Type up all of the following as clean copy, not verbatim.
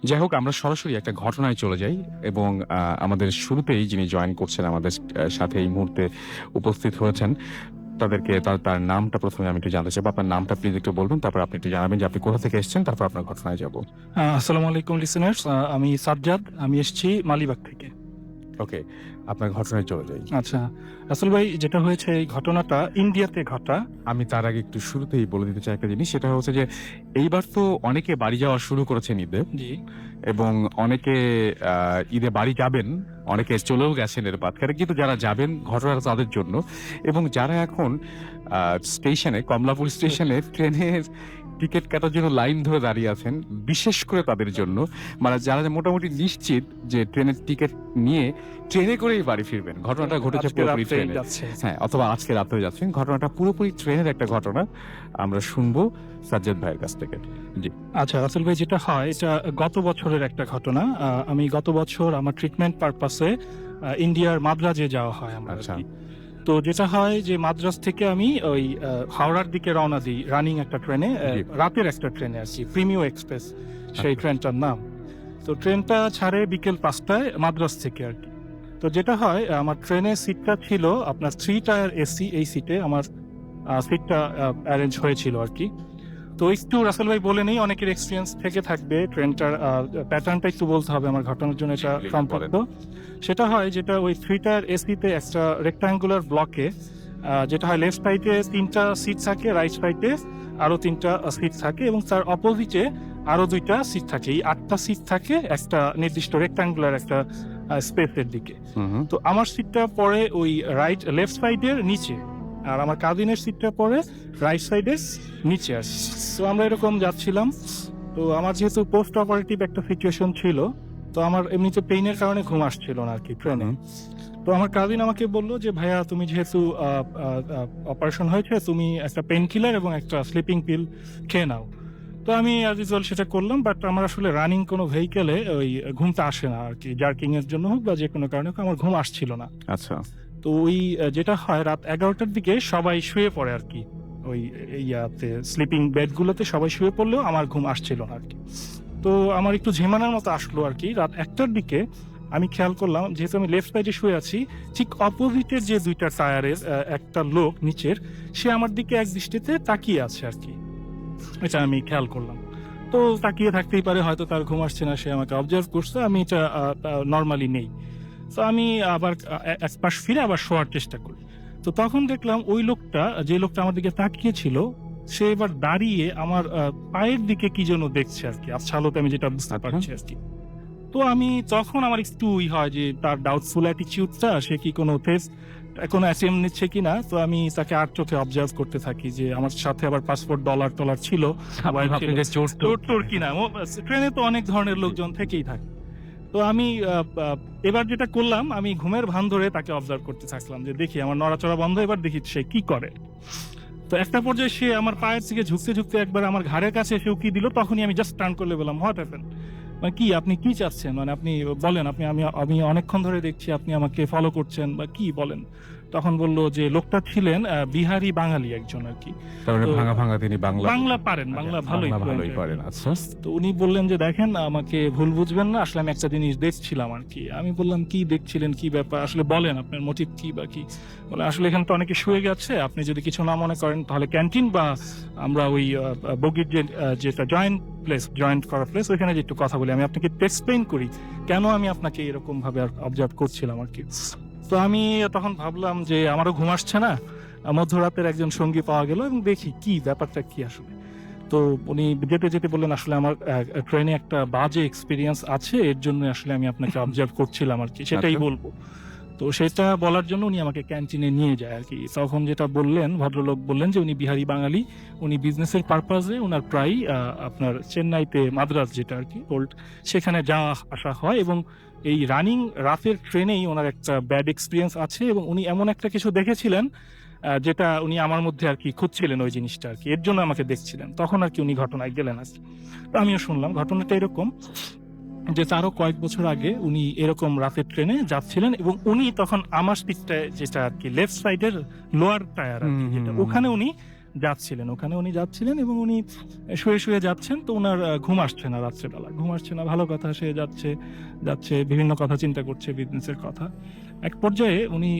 যাই হোক আমরা সরাসরি একটা ঘটনায় চলে যাই এবং আমাদের শুরুতেই যিনি জয়েন করছেন আমাদের সাথে এই মুহূর্তে উপস্থিত হয়েছেন তাদেরকে তার নামটা প্রথমে আমি একটু জানতে চাইবো। আপনার নামটা প্লিজ একটু বলবেন, তারপর আপনি একটু জানাবেন যে আপনি কোথা থেকে এসেছেন, তারপর আপনার ঘটনায় যাব। আসসালামু আলাইকুম লিসেনার্স, আমি সাজ্জাদ, আমি এসেছি মালিবাগ থেকে। ওকে, আপনার ঘটনায় চলে যাই। আচ্ছা রাসেল ভাই, যেটা হয়েছে এই ঘটনাটা ইন্ডিয়াতে ঘটা। আমি তার আগে একটু শুরুতেই বলে দিতে চাই একটা জিনিস, সেটা হচ্ছে যে এইবার তো অনেকে বাড়ি যাওয়া শুরু করেছেন ঈদে, জি এবং অনেকে ঈদে বাড়ি যাবেন, অনেকে চলেও গেছেন এর বাদকারে, কিন্তু যারা যাবেন ঘটনাটা তাদের জন্য। এবং যারা এখন স্টেশনে, কমলাপুর স্টেশনে ট্রেনের টিকিট কাটার জন্য লাইন ধরে দাঁড়িয়ে আছেন, বিশেষ করে তাদের জন্য, মানে যারা মোটামুটি নিশ্চিত যে ট্রেনের টিকিট নিয়ে ট্রেনে করেই বাড়ি ফিরবেন। ঘটনাটা ঘটেছে আজকে পুরোপুরি রাতে ট্রেনে, যাচ্ছে। হ্যাঁ, অথবা আজকে রাতে যাচ্ছেন। ঘটনাটা পুরোপুরি ট্রেনের একটা ঘটনা, আমরা শুনবো সাজ্জাদ ভাইয়ের কাছ থেকে। জি আচ্ছা রাসেল ভাই, যেটা হয় এটা গত বছরের একটা ঘটনা। আমি গত বছর আমার ট্রিটমেন্ট পারপাসে ইন্ডিয়ার মাদ্রাজে যাওয়া হয় আমার। আচ্ছা। তো যেটা হয় যে মাদ্রাজ থেকে আমি ওই হাওড়ার দিকে রওনা দিই রানিং একটা ট্রেনে, জি। রাতের একটা ট্রেনে আর কি, প্রিমিও এক্সপ্রেস সেই আচ্ছা। ট্রেনটার নাম। তো ট্রেনটা ছাড়ে বিকেল 5টায় মাদ্রাজ থেকে আর কি। তো যেটা হয়, আমার ট্রেনের সিটটা ছিল আপনার 3 টায়ার এসি, এই সিটে আমার সিটটা অ্যারেঞ্জ হয়েছিল আর কি। তো একটু রাসেল ভাই বলে নেই, অনেকের এক্সপিরিয়েন্স থেকে থাকবে, ট্রেনটার প্যাটার্নটা একটু বলতে হবে আমার ঘটনার জন্য এটা Please সম্পর্ক। সেটা হয় যেটা ওই 3 টায়ার এসিতে একটা রেক্টাঙ্গুলার ব্লকে যেটা হয় লেফট সাইডে 3টা সিট থাকে, রাইট সাইডে আরো 3টা সিট থাকে, এবং তার অপোজিটে আরো 2টা সিট থাকে। এই 8টা সিট থাকে একটা নির্দিষ্ট রেক্টাঙ্গুলার একটা স্পেসের দিকে। হুম। তো আমার সিটটা পড়ে ওই লেফট সাইডের নিচে, আর আমার কাজিনের সিটটা পড়ে রাইট সাইডের নিচে আর কি। তো আমরা এরকম যাচ্ছিলাম। তো আমার যেহেতু পোস্ট অপারেটিভ একটা সিচুয়েশন ছিল, তো আমার এমনিতে পেইনের কারণে ঘুম আসছিল না আর কি ট্রেনে। তো আমার কাজিন আমাকে বললো যে ভাইয়া, তুমি যেহেতু অপারেশন হয়েছে, তুমি একটা পেইন কিলার এবং একটা স্লিপিং পিল খেয়ে নাও। তো আমি অ্যাজ ইউজুয়াল সেটা করলাম, বাট আমার আসলে রানিং কোনো ভেহিকেলে ওই ঘুমটা আসে না আর কি, জার্কিং এর জন্য হোক বা যে কোনো কারণে হোক, আমার ঘুম আসছিল না। আচ্ছা। তো ওই যেটা হয়, রাত 11টার দিকে সবাই শুয়ে পড়ে আর কি, ওই ইয়াতে স্লিপিং বেডগুলোতে সবাই শুয়ে পড়লেও আমার ঘুম আসছিল না আর কি। তো আমার একটু ঝিমানোর মতো আসলো আর কি। রাত 1টার দিকে আমি খেয়াল করলাম, যেহেতু আমি লেফট সাইডে শুয়ে আছি, ঠিক অপোজিটের যে 2টা টায়ারের একটা লোক নিচের, সে আমার দিকে এক দৃষ্টিতে তাকিয়ে আছে আর কি। এটা আমি খেয়াল করলাম। তো তাকিয়ে থাকতেই পারে, হয়তো তার ঘুম আসছে না, সে আমাকে অবজার্ভ করছে, আমি এটা নর্মালি নেই। তো আমি আবার এক পাশ ফিরে আবার শোয়ার চেষ্টা করি। তো তখন দেখলাম ওই লোকটা, যে লোকটা আমার দিকে তাকিয়ে ছিল, সে এবার দাঁড়িয়ে আমার পায়ের দিকে কি যেন দেখছে আর কি, আচ্ছা আলোতে আমি যেটা বুঝতে আচ্ছা। পারছি আর কি। তো আমি তখন আমার একটু হয় যে তার ডাউটফুল অ্যাটিটিউডটা, সে কি কোনো কোনো অ্যাটেম্প নিচ্ছে কিনা। তো আমি তাকে আর চোখে অবজার্ভ করতে থাকি যে আমার সাথে আবার পাসপোর্ট ডলার টলার ছিল, মোবাইল ছিল, আপনি যে চোর চোর টোর কিনা। ট্রেনে তো অনেক ধরনের লোকজন থেকেই থাকে। তো আমি এবার যেটা করলাম, আমি ঘুমের ভান ধরে তাকে অবজার্ভ করতে থাকলাম, যে দেখি আমার নড়াচড়া বন্ধ, এবার দেখি সে কি করে। তো একটা পর্যায়ে সে আমার পায়ের দিকে ঝুঁকতে ঝুঁকতে একবার আমার ঘাড়ের কাছে এসে উকি দিল। তখনই আমি জাস্ট টার্ন করলে বললাম, হোয়াট হ্যাপেন, মানে কি, আপনি কি চাচ্ছেন, মানে আপনি বলেন, আমি অনেকক্ষণ ধরে দেখছি আপনি আমাকে ফলো করছেন, বা কি বলেন। তখন বলল যে লোকটা ছিলেন বিহারি বাঙালি একজন আর কি। তারপরে তো ভাঙা ভাঙা তিনি বাংলা পারেন, বাংলা ভালোই ভালোই fluent পারেন। আর কি। আচ্ছা। তো উনি বললেন যে দেখেন, আমাকে ভুল বুঝবেন না, আসলে আমি একটা জিনিস দেখছিলাম আর কি। আমি বললাম, কি দেখছিলেন, কি ব্যাপার, আসলে বলেন আপনার মোটিভ কি বা কি। বলে, আসলে এখানে তো অনেকে শুয়ে গেছে, আপনি যদি কিছু না মনে করেন তাহলে ক্যান্টিন বা আমরা ওই বগির যেটা জয়েন্ট করা প্লেস, ওইখানে যে একটু কথা বলি, আমি আপনাকে এক্সপ্লেইন করি কেন আমি আপনাকে এরকম ভাবে অবজার্ভ করছিলাম আর কি। তো আমি তখন ভাবলাম যে আমারও ঘুম আসছে না, মধ্যরাতের একজন সঙ্গী পাওয়া গেল, এবং দেখি কি ব্যাপারটা কি আসলে। তো উনি যেতে যেতে বললেন, আসলে আমার ট্রেনে একটা বাজে এক্সপিরিয়েন্স আছে, এর জন্য আসলে আমি আপনাকে অবজার্ভ করছিলাম আর কি, সেটাই আচ্ছা। বলবো। তো সেটা বলার জন্য উনি আমাকে ক্যান্টিনে নিয়ে যায় আর কি। তখন যেটা বললেন, ভদ্রলোক বললেন যে উনি বিহারি বাঙালি, উনি বিজনেসের পারপাজে ওনার প্রায় আপনার চেন্নাইতে মাদ্রাজ যেটা আর কি ওল্ড, সেখানে যাওয়া আসা হয়, এবং এই রানিং রাতের ট্রেনেই ওনার একটা ব্যাড এক্সপিরিয়েন্স আছে, এবং উনি এমন একটা কিছু দেখেছিলেন যেটা উনি আমার মধ্যে আর কি খুঁজছিলেন, ওই জিনিসটা আর কি, এর জন্য আমাকে দেখছিলেন। তখন আর কি উনি ঘটনায় গেলেন আর কি। তো আমিও শুনলাম ঘটনাটা এরকম, যে তারও কয়েক বছর আগে উনি এরকম রাতের ট্রেনে যাচ্ছিলেন, এবং উনি তখন আমার সিটটায়, যেটা আর কি লেফট সাইডের লোয়ার টায়ার আর কি, যেটা ওখানে উনি যাচ্ছিলেন, ওখানে উনি যাচ্ছিলেন এবং উনি শুয়ে শুয়ে যাচ্ছেন। তো ওনার ঘুম আসছে না রাত্রেবেলা, ঘুম আসছে না, ভালো কথা, সে যাচ্ছে যাচ্ছে বিভিন্ন কথা চিন্তা করছে, বিজনেসের কথা। এক পর্যায়ে উনি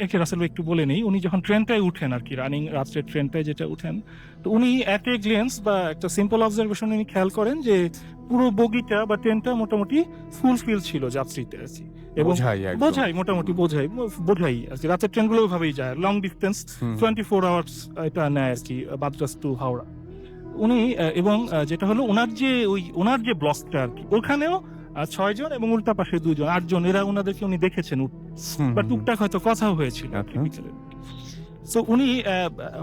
একে রাসেল ভাই একটু বলে নেই, উনি যখন ট্রেনটায় উঠেন আর কি, রানিং রাত্রের ট্রেনটায় যেটা উঠেন, তো উনি অ্যাট এ গ্লেন্স বা একটা সিম্পল অবজারভেশন উনি খেয়াল করেন যে পুরো বগিটা বা ট্রেনটা মোটামুটি ফুলফিল ছিল যাত্রীতে আর কি। এবং বোঝাই মোটামুটি বোঝাই আর কি, রাতের ট্রেনগুলো ওইভাবেই যায়, লং ডিস্টেন্স 24 আওয়ার্স এটা নেয় আর কি, বাদরাস টু হাওড়া। উনি এবং যেটা হলো ওনার যে ব্লকটা আর কি, ওখানেও 6 জন এবং উল্টা পাশে 2 জন, 8 জন, এরা ওনাদেরকে উনি দেখেছেন বা টুকটাক হয়তো কথাও হয়েছিল আর কি বিকেলে। তো উনি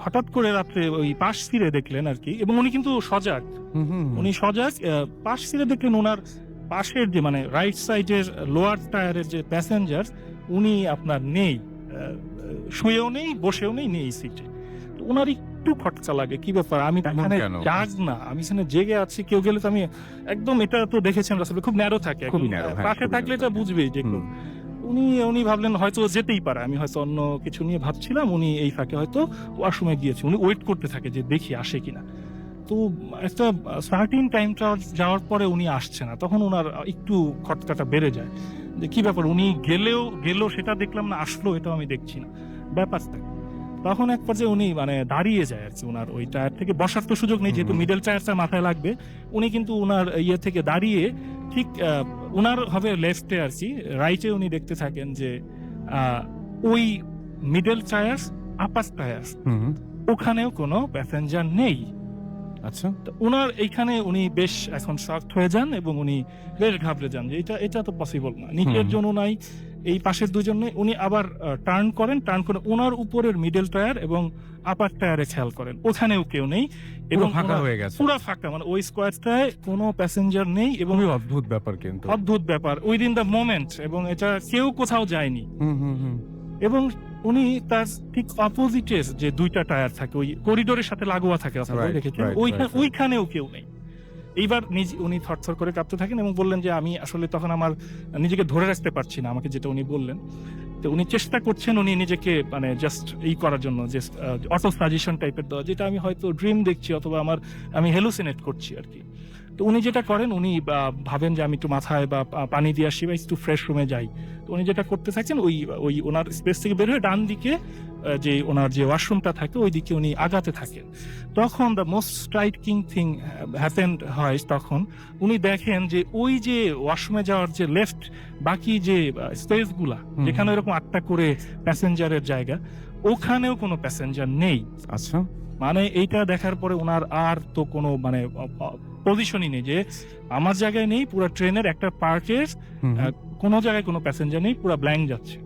হঠাৎ করে রাত্রে ওই পাশ ফিরে দেখলেন আর কি, এবং উনি কিন্তু সজাগ, পাশ ফিরে দেখলেন ওনার পাশের যে মানে রাইট সাইডের লোয়ার টায়ারের যে প্যাসেঞ্জার, উনি আপনার নেই, শুয়েও নেই, বসেও নেই সিটে। তো ওনার একটু খটকা লাগে, কি ব্যাপার, আমি এখানে জাগ না, আমি এখানে জেগে আছি, কেউ গেলে তো আমি একদম, এটা তো দেখেছেন রাসেল খুব ন্যারো থাকে, পাশে থাকলে এটা বুঝবেই যে উনি ভাবলেন হয়তো যেতেই পারে, আমি হয়তো অন্য কিছু নিয়ে ভাবছিলাম, উনি এই ফাঁকে হয়তো ওয়াশরুমে গিয়েছে, উনি ওয়েট করতে থাকে যে দেখি আসে কিনা। তো একটা সার্টিন টাইমটা যাওয়ার পরে উনি আসছে না, তখন ওনার একটু খটকাটা বেড়ে যায় যে কি ব্যাপার, উনি গেল সেটা দেখলাম না, আসলো এটাও আমি দেখছি না, ব্যাপারটা। তখন এক পর্যায়ে উনি মানে দাঁড়িয়ে যায় আর কি, ওনার ওই টায়ার থেকে বসার তো সুযোগ নেই, যেহেতু মিডল টায়ারটা মাথায় লাগবে, উনি কিন্তু ওনার ইয়ে থেকে দাঁড়িয়ে ঠিক ওনার হবে লেফটে আর কি, রাইটে উনি দেখতে থাকেন যে ওই মিডল টায়ার, আপার টায়ার, ওখানেও কোনো প্যাসেঞ্জার নেই। আচ্ছা, ওনার এইখানে উনি বেশ এখন শকড হয়ে যান এবং উনি বেশ ঘাবড়ে যান যে এটা তো পসিবল না, নিচের জন্য নাই, এই পাশের 2 জন নেই। উনি আবার টার্ন করে ওনার উপরের মিডল টায়ার এবং আপার টায়ারে খেয়াল করেন, ওখানেও কেউ নেই এবং ফাঁকা হয়ে গেছে, পুরো ফাঁকা, মানে ওই স্কোয়ারটায় কোনো প্যাসেঞ্জার নেই। এবং অদ্ভুত ব্যাপার, কিন্তু অদ্ভুত ব্যাপার উইদিন দ্য মোমেন্ট, এবং এটা কেউ কোথাও যায়নি। এবং উনি তার ঠিক অপোজিটের যে 2টা টায়ার থাকে, ওই করিডোরের সাথে লাগোয়া থাকে, দেখেছেন, ওইখানেও কেউ নেই। এইবার উনি থরথর করে কাঁপতে থাকেন এবং বললেন যে আমি আসলে তখন আমার নিজেকে ধরে রাখতে পারছি না, আমাকে যেটা উনি বললেন। তো উনি চেষ্টা করছেন উনি নিজেকে মানে জাস্ট করার জন্য, জাস্ট অটো সাজেশন টাইপের দেওয়া, যেটা আমি হয়তো ড্রিম দেখছি অথবা আমি হেলুসিনেট করছি আর কি। তো উনি যেটা করেন, উনি ভাবেন যে আমি একটু মাথায় বা পানি দিয়ে আসি বা একটু ফ্রেশ রুমে যাই। তো উনি যেটা করতে থাকেন, ওই ওনার স্পেস থেকে বের হয়ে ডান দিকে যে ওনার যে ওয়াশরুমটা থাকে ওই দিকে উনি আগাতে থাকেন। তখন the most striking thing happened হয়, তখন উনি দেখেন যে ওই যে ওয়াশরুমে যাওয়ার যে লেফট বাকি যে স্পেস গুলা, যেখানে এরকম 8টা করে প্যাসেঞ্জারের জায়গা, ওখানেও কোনো প্যাসেঞ্জার নেই। আচ্ছা, মানে এইটা দেখার পরে ওনার আর তো কোনো মানে পজিশনই নেই যে আমার জায়গায় নেই, পুরো ট্রেনের একটা পার্টের কোনো জায়গায় কোনো প্যাসেঞ্জার নেই, পুরো ব্ল্যাঙ্ক যাচ্ছে।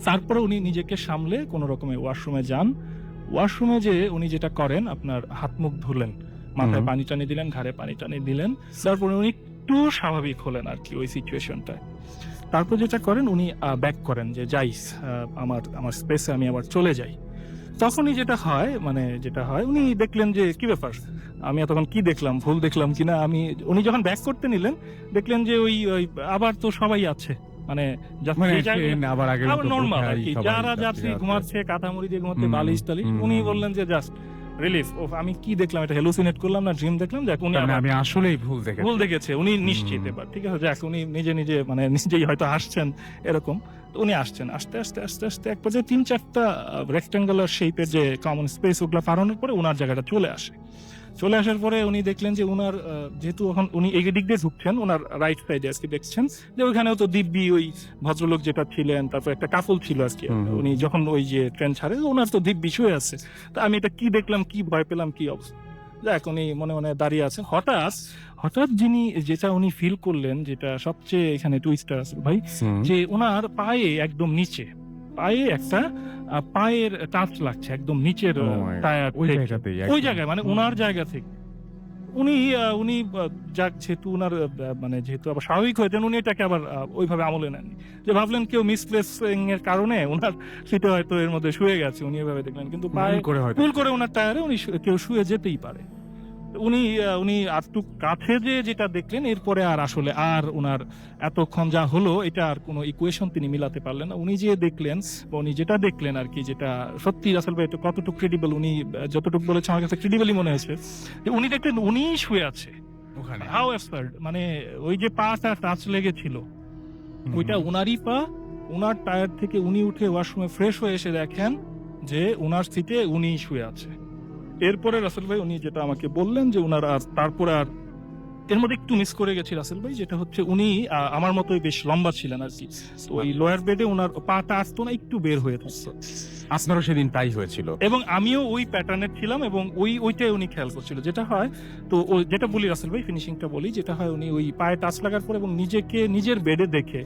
তারপরে উনি নিজেকে সামলে কোনো রকমে ওয়াশরুমে যান। ওয়াশরুমে যে উনি যেটা করেন, আপনার হাত মুখ ধুলেন, মাথায় পানি টানি দিলেন, ঘাড়ে পানি টানি দিলেন, তারপরে উনি একটু স্বাভাবিক হলেন আর কি ওই সিচুয়েশনটায়। তারপর যেটা করেন, উনি ব্যাক করেন যে যাই আমার স্পেসে আমি আবার চলে যাই। তখনই যেটা হয় উনি দেখলেন যে কি ব্যাপার, আমি এতক্ষণ কি দেখলাম, ভুল দেখলাম কিনা। উনি যখন ব্যাক করতে নিলেন, দেখলেন যে ওই আবার তো সবাই আছে, মানে আবার নরমাল আর কি, যারা যাত্রী ঘুমাচ্ছে, কাঁথামুড়ি দিয়ে ঘুমাচ্ছে, বালিশ টালিশ। উনি বললেন যে জাস্ট রিলিফ, আমি কি দেখলাম, এটা হেলুসিনেট করলাম না ড্রিম দেখলাম, যাক উনি আমি আসলেই ভুল দেখেছি, উনি নিশ্চিত এবার ঠিক আছে, যাক উনি নিজে মানে নিজেই হয়তো হাসছেন এরকম। উনি আসছেন, আস্তে আস্তে এক পর্যায়ে 3-4টা রেক্টাঙ্গুলার শেপের যে কমন স্পেস, ওগুলা পারানোর পরে ওনার জায়গাটা চলে আসার পরে উনি দেখলেন যে ওনার যেহেতু এখন উনি এই দিক দিয়ে ঢুকছেন, ওনার রাইট সাইডে আজকে দেখছেন যে ওইখানেও তো দিব্যি ওই ভদ্রলোক যেটা ছিলেন, তারপর একটা কাপল ছিল আজকে, উনি যখন ওই যে ট্রেন ছাড়ে ওনার তো দিব্যি শুয়ে আছে। তা আমি এটা কি দেখলাম, কি ভয় পেলাম, কি অবস্থা, যাক উনি মনে মনে দাঁড়িয়ে আছেন। হঠাৎ যেটা উনি ফিল করলেন, যেটা সবচেয়ে এখানে টুইস্টার আছে ভাই, যে ওনার পায়ে একদম নিচে, পায়ে একটা পায়ের টাচ লাগছে একদম নিচের টায়ার, ওই জায়গায় মানে ওনার জায়গা থেকে। উনি যাক যেহেতু ওনার মানে যেহেতু আবার স্বাভাবিক হয়েছেন, উনি এটাকে আবার ওইভাবে আমলে নেননি, যে ভাবলেন কেউ মিসপ্লেসিং এর কারণে ওনার সিটে হয়তো এর মধ্যে শুয়ে গেছে, উনি এভাবে দেখলেন। কিন্তু পায়ে ভুল করে ওনার টায়ারে কেউ শুয়ে যেতেই পারে। উনি একটু কাছে যেটা দেখলেন, এরপরে আর আসলে আর ওনার এতক্ষণ যা হলো এটা আর কোনো ইকুয়েশন তিনি মিলাতে পারলেন না। উনি যে দেখলেন বা উনি যেটা দেখলেন আর কি, যেটা সত্যি রাসেল ভাই এটা কতটুকু ক্রেডিবল, উনি যতটুকু বলেছে আমার কাছে ক্রেডিবলই মনে হয়েছে যে উনি দেখলেন উনিই শুয়ে আছে। ওখানে হাউ অ্যাবসার্ড, মানে ওই যে পাটা টাচ লেগেছিল ওইটা উনারই পা, উনার টায়ার থেকে উনি উঠে ওয়াশরুমে ফ্রেশ হয়ে এসে দেখেন যে উনার সিটে উনি শুয়ে আছে। এরপরে রাসেল ভাই উনি যেটা আমাকে বললেন যে উনার আর তারপরে আর এর মধ্যে একটু মিস করে গেছি রাসেল ভাই, যেটা হচ্ছে উনি আমার মতোই বেশ লম্বা ছিলেন আর কি, তো ওই লোয়ার বেডে ওনার পাটা আসতো না, একটু বের হয়ে থাকতো। আপনারও সেদিন তাই হয়েছিল? এবং আমিও ওই প্যাটার্নের ছিলাম এবং ওইটাই উনি খেয়াল করছিল। যেটা হয়, তো যেটা বলি রাসেল ভাই, ফিনিশিংটা বলি, যেটা হয় উনি ওই পায়ে টাচ লাগার পর এবং নিজেকে নিজের বেডে দেখে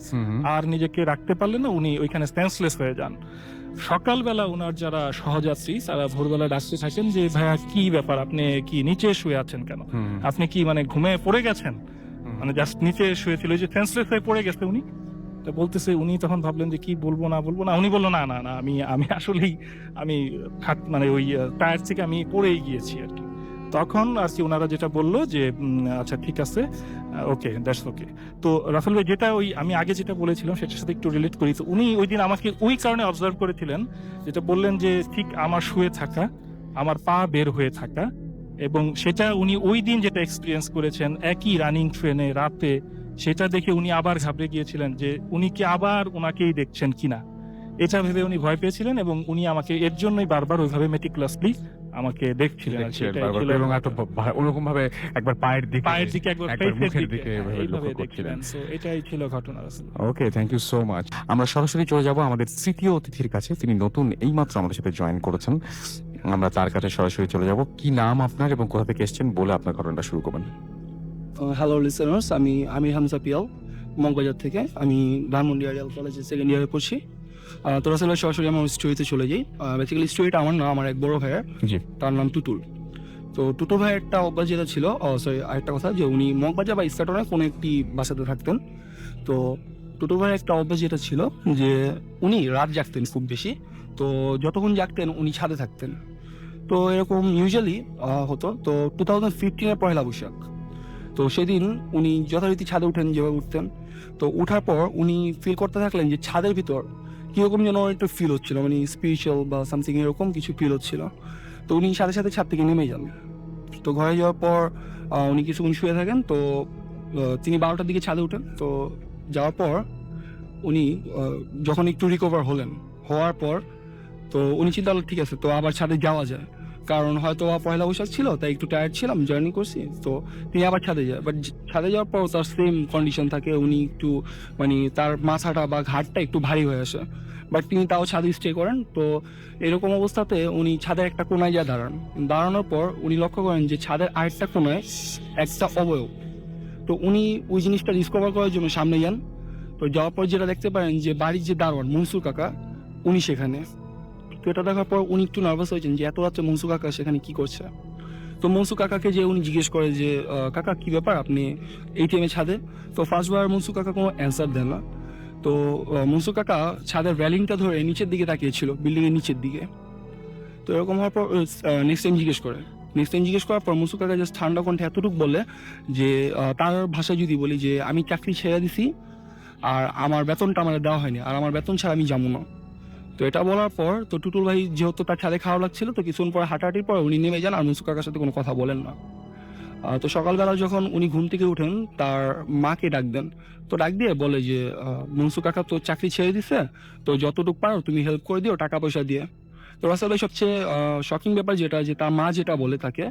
আর নিজেকে রাখতে পারলেন না, উনি ওইখানে সেন্সলেস হয়ে যান। সকালবেলা ওনার যারা সহযাত্রী তারা ভোরবেলা ডাকতে থাকেন যে ভাইয়া কি ব্যাপার, আপনি কি নিচে শুয়ে আছেন কেন, আপনি কি মানে ঘুমে পড়ে গেছেন, মানে জাস্ট নিচে শুয়েছিল, ওই যে সেন্সলেস হয়ে পড়ে গেছে উনি। তা বলতেছে, উনি তখন ভাবলেন যে কি বলবো না বলবো না, উনি বললো না না না আমি আসলেই আমি মানে ওই টায়ার থেকে আমি পড়েই গিয়েছি আর কি। তখন আর কি ওনারা যেটা বললো যে আচ্ছা ঠিক আছে, ওকে দ্যাটস ওকে। তো রাফেল ভাই যেটা ওই আমি আগে যেটা বলেছিলাম সেটার সাথে একটু রিলেট করি। তো উনি ওই দিন আমাকে ওই কারণে অবজার্ভ করেছিলেন, যেটা বললেন যে ঠিক আমার শুয়ে থাকা, আমার পা বের হয়ে থাকা, এবং সেটা উনি ওই দিন যেটা এক্সপিরিয়েন্স করেছেন একই রানিং ট্রেনে রাতে, সেটা দেখে উনি আবার ঘাবড়ে গিয়েছিলেন যে উনি কি আবার ওনাকেই দেখছেন কিনা, এটা ভেবে উনি ভয় পেয়েছিলেন এবং উনি আমাকে এর জন্যই বারবার ওইভাবে মেটিকুলাসলি আমাকে দেখছিলেন আর কি। এটাই ছিল এবং এত ওরকম ভাবে একবার পায়ের দিকে একবার একবার ফেসের মুখের দিকে দিকে এভাবে এইভাবে লক্ষ্য করছিলেন। দেখছিলেন। সো এটাই ছিল ঘটনা আসলে। ওকে, থ্যাংক ইউ সো মাচ। আমরা সরাসরি চলে যাব আমাদের তৃতীয় অতিথির কাছে। তিনি নতুন এইমাত্র আমাদের সাথে জয়েন করেছেন, আমরা তার কাছে সরাসরি চলে যাব। কি নাম আপনার এবং কোথা থেকে এসেছেন বলে আপনার ঘটনাটা শুরু করবেন। হ্যালো লিসেনার্স, আমি আমির হামজা পিয়াল, মগবাজার থেকে। আমি ধানমন্ডি আরিয়াল কলেজে সেকেন্ড ইয়ারে পড়ছি। তো আসলে সরাসরি আমার স্টোরিতে চলে যাই। বেসিক্যালি স্টোরিটা আমার না, আমার এক বড় ভাইয়ের, জি। তার নাম টুটুল। তো টুটুল ভাইয়ের একটা অভ্যাস যেটা ছিল, সরি আরেকটা কথা, যে উনি মগবাজার বা ইস্কাটনে কোনো একটি বাসাতে থাকতেন। তো টুটুল ভাইয়ের একটা অভ্যাস যেটা ছিল যে উনি রাত জাগতেন খুব বেশি। তো যতক্ষণ জাগতেন উনি ছাদে থাকতেন। তো এরকম ইউজুয়ালি হতো। তো 2015-এর পয়লা বৈশাখ, তো সেদিন উনি যথারীতি ছাদে উঠেন যেভাবে উঠতেন। তো উঠার পর উনি ফিল করতে থাকলেন যে ছাদের ভিতর কীরকম যেন একটু ফিল হচ্ছিল, মানে স্পিরিচুয়াল বা সামথিং এরকম কিছু ফিল হচ্ছিল। তো উনি সাথে সাথে ছাদ থেকে নেমে যান। তো ঘরে যাওয়ার পর উনি কিছুক্ষণ শুয়ে থাকেন। তো তিনি 12টার দিকে ছাদে উঠেন। তো যাওয়ার পর উনি যখন একটু রিকভার হওয়ার পর তো উনি চিন্তা করলেন ঠিক আছে, তো আবার ছাদে যাওয়া যায়, কারণ হয়তো পয়লা বৈশাখ ছিল তাই একটু টায়ার্ড ছিলাম, জার্নি করছি। তো তিনি আবার ছাদে যায়, বাট ছাদে যাওয়ার পর তার সেম কন্ডিশন থাকে, উনি একটু মানে তার মাথাটা বা ঘাটটা একটু ভারী হয়ে আসে, বাট তিনি তাও ছাদে স্টে করেন। তো এরকম অবস্থাতে উনি ছাদের একটা কোনায় যায় দাঁড়ানোর পর উনি লক্ষ্য করেন যে ছাদের আরেকটা কোনায় একটা অবয়ব। তো উনি ওই জিনিসটা ডিসকভার করার জন্য সামনে যান। তো যাওয়ার পর যেটা দেখতে পারেন যে বাড়ির যে দারোয়ান মনসুর কাকা, উনি সেখানে। তো এটা দেখার পর উনি একটু নার্ভাস হয়েছেন যে এত রাত্রে মনসু কাকা সেখানে কি করছে। তো মনসু কাকাকে যে উনি জিজ্ঞেস করে যে কাকা কি ব্যাপার, আপনি এই টাইমে ছাদে? তো ফার্স্টবার মনসু কাকা কোনো অ্যান্সার দেন না। তো মনসু কাকা ছাদের রেলিংটা ধরে নিচের দিকে তাকিয়েছিল, বিল্ডিংয়ের নিচের দিকে। তো এরকম হওয়ার পর নেক্সট টাইম জিজ্ঞেস করার পর মনসু কাকা জাস্ট ঠান্ডা কণ্ঠে এতটুকু বলে যে তার ভাষায় যদি বলি যে আমি চাকরি ছেড়ে দিছি আর আমার বেতনটা আমার দেওয়া হয়নি, আর আমার বেতন ছাড়া আমি যাবো না। তো এটা বলার পর তো টুটুল ভাই যেহেতু তার ছাদে খাওয়া লাগছিল, তো কিছুক্ষণ পরে হাঁটাহাঁটির পর উনি নেমে যান আর মনসু কাকার সাথে কোনো কথা বলেন না। তো সকালবেলা যখন উনি ঘুম থেকে উঠেন তার মাকে ডাক দেন। তো ডাক দিয়ে বলে যে মনসু কাকা তো চাকরি ছেড়ে দিছে, তো যতটুকু পারো তুমি হেল্প করে দিও টাকা পয়সা দিয়ে। তো আসলে সবচেয়ে শকিং ব্যাপার যেটা, যে তার মা যেটা বলে থাকে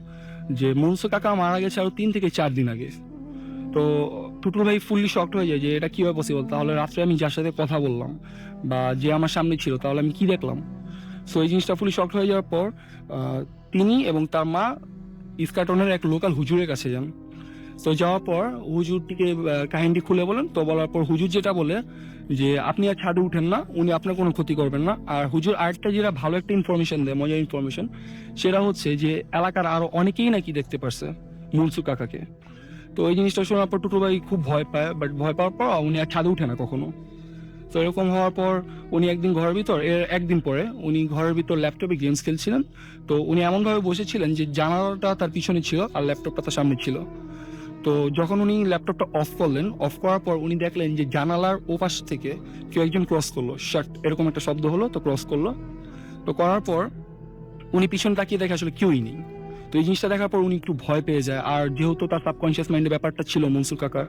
যে মনসু কাকা মারা গেছে আরো 3 থেকে 4 দিন আগে। তো টুটুল ভাই ফুললি শকড হয়ে যায় যে এটা কিভাবে পসিবল, তাহলে রাত্রে আমি যার সাথে কথা বললাম বা যে আমার সামনে ছিল তাহলে আমি কি দেখলাম। সো এই জিনিসটা ফুললি শকড হয়ে যাওয়ার পর তিনি এবং তার মা ইস্কাটনের এক লোকাল হুজুরের কাছে যান। তো যাওয়ার পর হুজুরটিকে কাহিনীটি খুলে বলেন। তো বলার পর হুজুর যেটা বলে যে আপনি আর ছাদে উঠেন না, উনি আপনার কোনো ক্ষতি করবেন না। আর হুজুর আরেকটা যেটা ভালো একটা ইনফরমেশন দেয়, মজার ইনফরমেশন, সেটা হচ্ছে যে এলাকার আরো অনেকেই নাকি দেখতে পারছে মনসু কাকাকে। তো এই জিনিসটা শোনার পর টুটু ভাই খুব ভয় পায়, বাট ভয় পাওয়ার পর উনি আর ছাদে উঠে না কখনো। তো এরকম হওয়ার পর উনি একদিন ঘরের ভিতর, এর একদিন পরে উনি ঘরের ভিতর ল্যাপটপে গেমস খেলছিলেন। তো উনি এমনভাবে বসেছিলেন যে জানালাটা তার পিছনে ছিল আর ল্যাপটপটা তার সামনে ছিল। তো যখন উনি ল্যাপটপটা অফ করলেন, অফ করার পর উনি দেখলেন যে জানালার ওপাশ থেকে কেউ একজন ক্রস করলো, শার্ট এরকম একটা শব্দ হলো, তো ক্রস করলো। তো করার পর উনি পিছনে তাকিয়ে দেখে আসলে কেউই নেই। তো এই জিনিসটা দেখার পর উনি একটু ভয় পেয়ে যায়, আর যেহেতু তার সাবকনশিয়াস মাইন্ডে ব্যাপারটা ছিল মনসুর কাকার,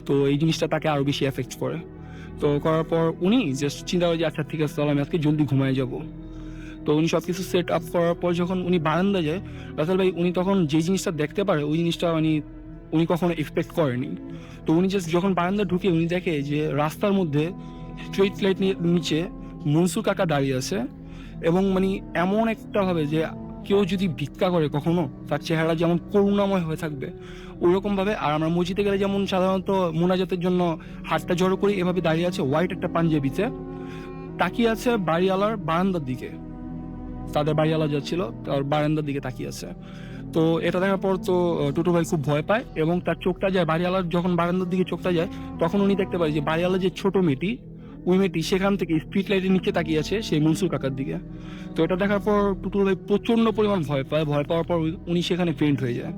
তো এই জিনিসটা তাকে আরো বেশি এফেক্ট করে। তো করার পর উনি জাস্ট চিন্তা করে যে আচ্ছা ঠিক আছে, তাহলে আমি আজকে জলদি ঘুমায় যাব। তো উনি সবকিছু সেট আপ করার পর যখন উনি বারান্দায় যায়, রাসেল ভাই উনি তখন যে জিনিসটা দেখতে পারে ওই জিনিসটা মানে উনি কখনো এক্সপেক্ট করেনি। তো উনি জাস্ট যখন বারান্দা ঢুকে উনি দেখে যে রাস্তার মধ্যে স্ট্রিট লাইট নিচে মনসুর কাকা দাঁড়িয়ে আছে, এবং মানে এমন একটা ভাবে যে কেউ যদি ভিক্ষা করে কখনো, তার চেহারা যেমন করুণাময় হয়ে থাকবে ওইরকম ভাবে। আর আমরা মসজিদে গেলে যেমন সাধারণত মোনাজাতের জন্য হাতটা জড়ো করি, এভাবে দাঁড়িয়ে আছে হোয়াইট একটা পাঞ্জাবিতে, তাকিয়ে আছে বাড়িওয়ালার বারান্দার দিকে। তাদের বাড়িওয়ালা যাচ্ছিল তার বারান্দার দিকে তাকিয়ে আছে। তো এটা দেখার পর তো টুটু ভাই খুব ভয় পায়, এবং তার চোখটা যায় বাড়িওয়ালার, যখন বারান্দার দিকে চোখটা যায় তখন উনি দেখতে পায় যে বাড়িওয়ালা যে ছোট মেয়েটি, ওই মেয়েটি সেখান থেকে স্ট্রিট লাইটের নিচে তাকিয়ে আছে সেই মনসুর কাকার দিকে। তো এটা দেখার পর টুটু ভাই প্রচন্ড পরিমাণ ভয় পায়। ভয় পাওয়ার পর উনি সেখানে ফেন্ট হয়ে যায়।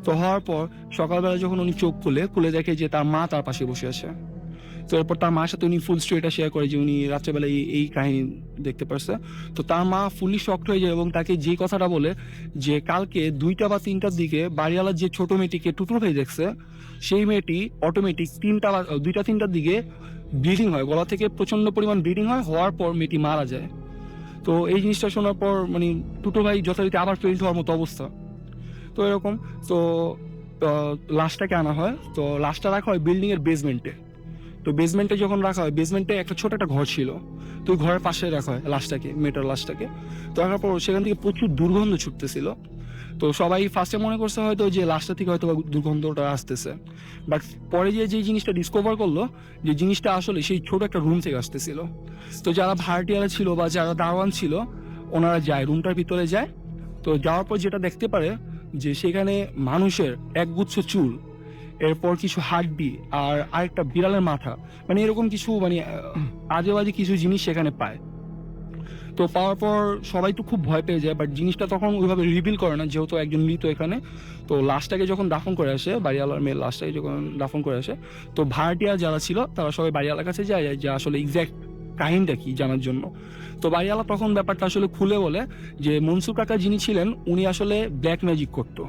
তো হওয়ার পর সকালবেলা যখন উনি চোখ খুলে দেখে যে তার মা তার পাশে বসে আছে। তো এরপর তার মার সাথে উনি ফুল স্টোরিটা শেয়ার করে যে উনি রাত্রেবেলা এই কাহিনী দেখতে পারছে। তো তার মা ফুললি শকড হয়ে যায় এবং তাকে যে কথাটা বলে যে কালকে 2টা বা 3টার দিকে বাড়িওয়ালার যে ছোট মেয়েটিকে টুটুর ভাই দেখছে, সেই মেয়েটি অটোমেটিক 2টা-3টার দিকে ব্লিডিং হয়, গলা থেকে প্রচন্ড পরিমাণ ব্লিডিং হওয়ার পর মেয়েটি মারা যায়। তো এই জিনিসটা শোনার পর মানে টুটু ভাই যথারীতি আবার ফেল্ট হওয়ার মতো অবস্থা। তো এরকম তো লাশটাকে আনা হয়। তো লাশটা রাখা হয় বিল্ডিং এর বেসমেন্টে। তো বেসমেন্টে যখন রাখা হয়, বেসমেন্টে একটা ছোট একটা ঘর ছিল, তো ওই ঘরের পাশে রাখা হয় লাশটাকে, মেয়েটার লাশটাকে। তো রাখার পর সেখান থেকে প্রচুর দুর্গন্ধ ছুটতেছিল। তো সবাই ফার্স্টে মনে করছে হয়তো যে লাশটা থেকে হয়তো দুর্গন্ধটা আসতেছে, বাট পরে যে জিনিসটা ডিসকভার করলো যে জিনিসটা আসলে সেই ছোট একটা রুম থেকে আসতেছিল। তো যারা ভাড়াটিয়ারা ছিল বা যারা দারোয়ান ছিল ওনারা যায়, রুমটার ভিতরে যায়। তো যাওয়ার পর যেটা দেখতে পারে যে সেখানে মানুষের একগুচ্ছ চুল, এরপর কিছু হাড্ডি আর আরেকটা বিড়ালের মাথা, মানে এরকম কিছু মানে আজে বাজে কিছু জিনিস সেখানে পায়। তো পাওয়ার পর সবাই তো খুব ভয় পেয়ে যায়, বাট জিনিসটা তখন ওইভাবে রিভিল করে না যেহেতু একজন মৃত এখানে। তো লাশটাকে যখন দাফন করে আসে, বাড়িওয়ালার মেয়ের লাশটাকে যখন দাফন করে আসে, তো ভাড়াটিয়া যারা ছিল তারা সবাই বাড়িওয়ালার কাছে যায় যে আসলে এক্স্যাক্ট কাহিনীটা কি জানার জন্য। তো বাড়িওয়ালা তখন ব্যাপারটা আসলে খুলে বলে যে মনসুর কাকা যিনি ছিলেন উনি আসলে ব্ল্যাক ম্যাজিক করতো।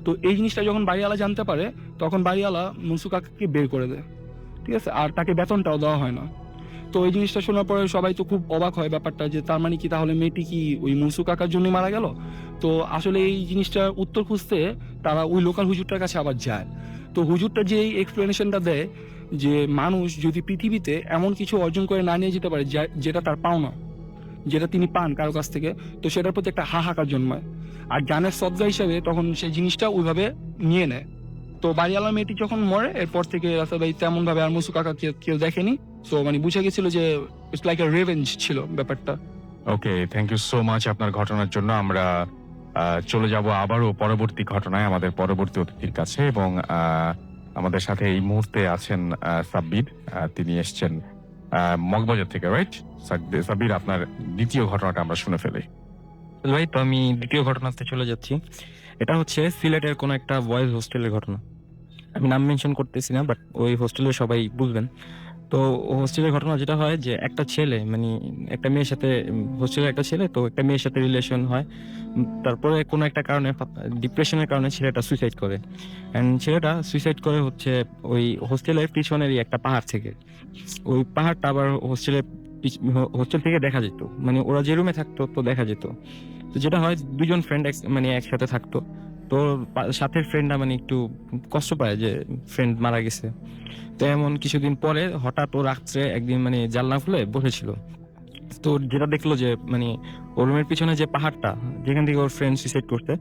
তো এই জিনিসটা যখন বাড়িওয়ালা জানতে পারে তখন বাড়িওয়ালা মনসুর কাকাকে বের করে দেয়, ঠিক আছে, আর তাকে বেতনটাও দেওয়া হয় না। তো এই জিনিসটা শোনার পরে সবাই তো খুব অবাক হয় ব্যাপারটা, যে তার মানে কি তাহলে মেয়েটি কি ওই মনসুর কাকার জন্যই মারা গেল। তো আসলে এই জিনিসটার উত্তর খুঁজতে তারা ওই লোকাল হুজুরটার কাছে আবার যায়। তো হুজুরটা যে এক্সপ্লেনেশনটা দেয় যে মানুষ যদি পৃথিবীতে এমন কিছু অর্জন করে না নিয়ে যেতে পারে যেটা তার পাওনা, যেটা তিনি পান কারো কাছ থেকে, তো সেটার প্রতি একটা হাহাকার জন্মায়, আর জানের সদগা হিসাবে তখন সেই জিনিসটা ওইভাবে নিয়ে নেয়। তো বাড়িওয়ালা মেয়েটি যখন মরে এরপর থেকে রাসেল ভাই তেমন ভাবে আর মনসুর কাকা কেউ দেখেনি। তো মানে বুঝে গেছিল যে ইটস লাইক এ রিভেঞ্জ ছিল ব্যাপারটা। ওকে, থ্যাংক ইউ সো মাচ আপনার ঘটনার জন্য। আমরা চলে যাব আবারও পরবর্তী ঘটনায়, আমাদের পরবর্তী অতিথির কাছে। এবং আমাদের সাথে এই মুহূর্তে আছেন সাব্বির, তিনি এসছেন মগবাজার থেকে, রাইট? সাব্বির, আপনার দ্বিতীয় ঘটনাটা আমরা শুনে ফেলি। ভাই, তো আমি দ্বিতীয় ঘটনাতে চলে যাচ্ছি। এটা হচ্ছে সিলেটের কোনো একটা বয়েজ হোস্টেলের ঘটনা। আমি নাম মেনশন করতেছি না, বাট ওই হোস্টেলে সবাই বুঝবেন। তো হোস্টেলের ঘটনা যেটা হয় যে একটা ছেলে মানে একটা মেয়ের সাথে, হোস্টেলের একটা ছেলে তো একটা মেয়ের সাথে রিলেশন হয়। তারপরে কোনো একটা কারণে, ডিপ্রেশনের কারণে ছেলেটা সুইসাইড করে। অ্যান্ড ছেলেটা সুইসাইড করে হচ্ছে ওই হোস্টেলের পিছনেরই একটা পাহাড় থেকে। ওই পাহাড়টা আবার হোস্টেল থেকে দেখা যেত, মানে ওরা যে রুমে থাকতো তো দেখা যেত। তো যেটা হয়, দুজন ফ্রেন্ড মানে একসাথে থাকতো। তো সাথের ফ্রেন্ডরা মানে একটু কষ্ট পায় যে ফ্রেন্ড মারা গেছে। তো এমন কিছুদিন পরে হঠাৎ ও রাত্রে একদিন মানে জানলা খুলে বসেছিল। তো যেটা দেখলো যে মানে ওর রুমের পিছনে যে পাহাড়টা যেখান থেকে ওর ফ্রেন্ড সুইসাইড করতে,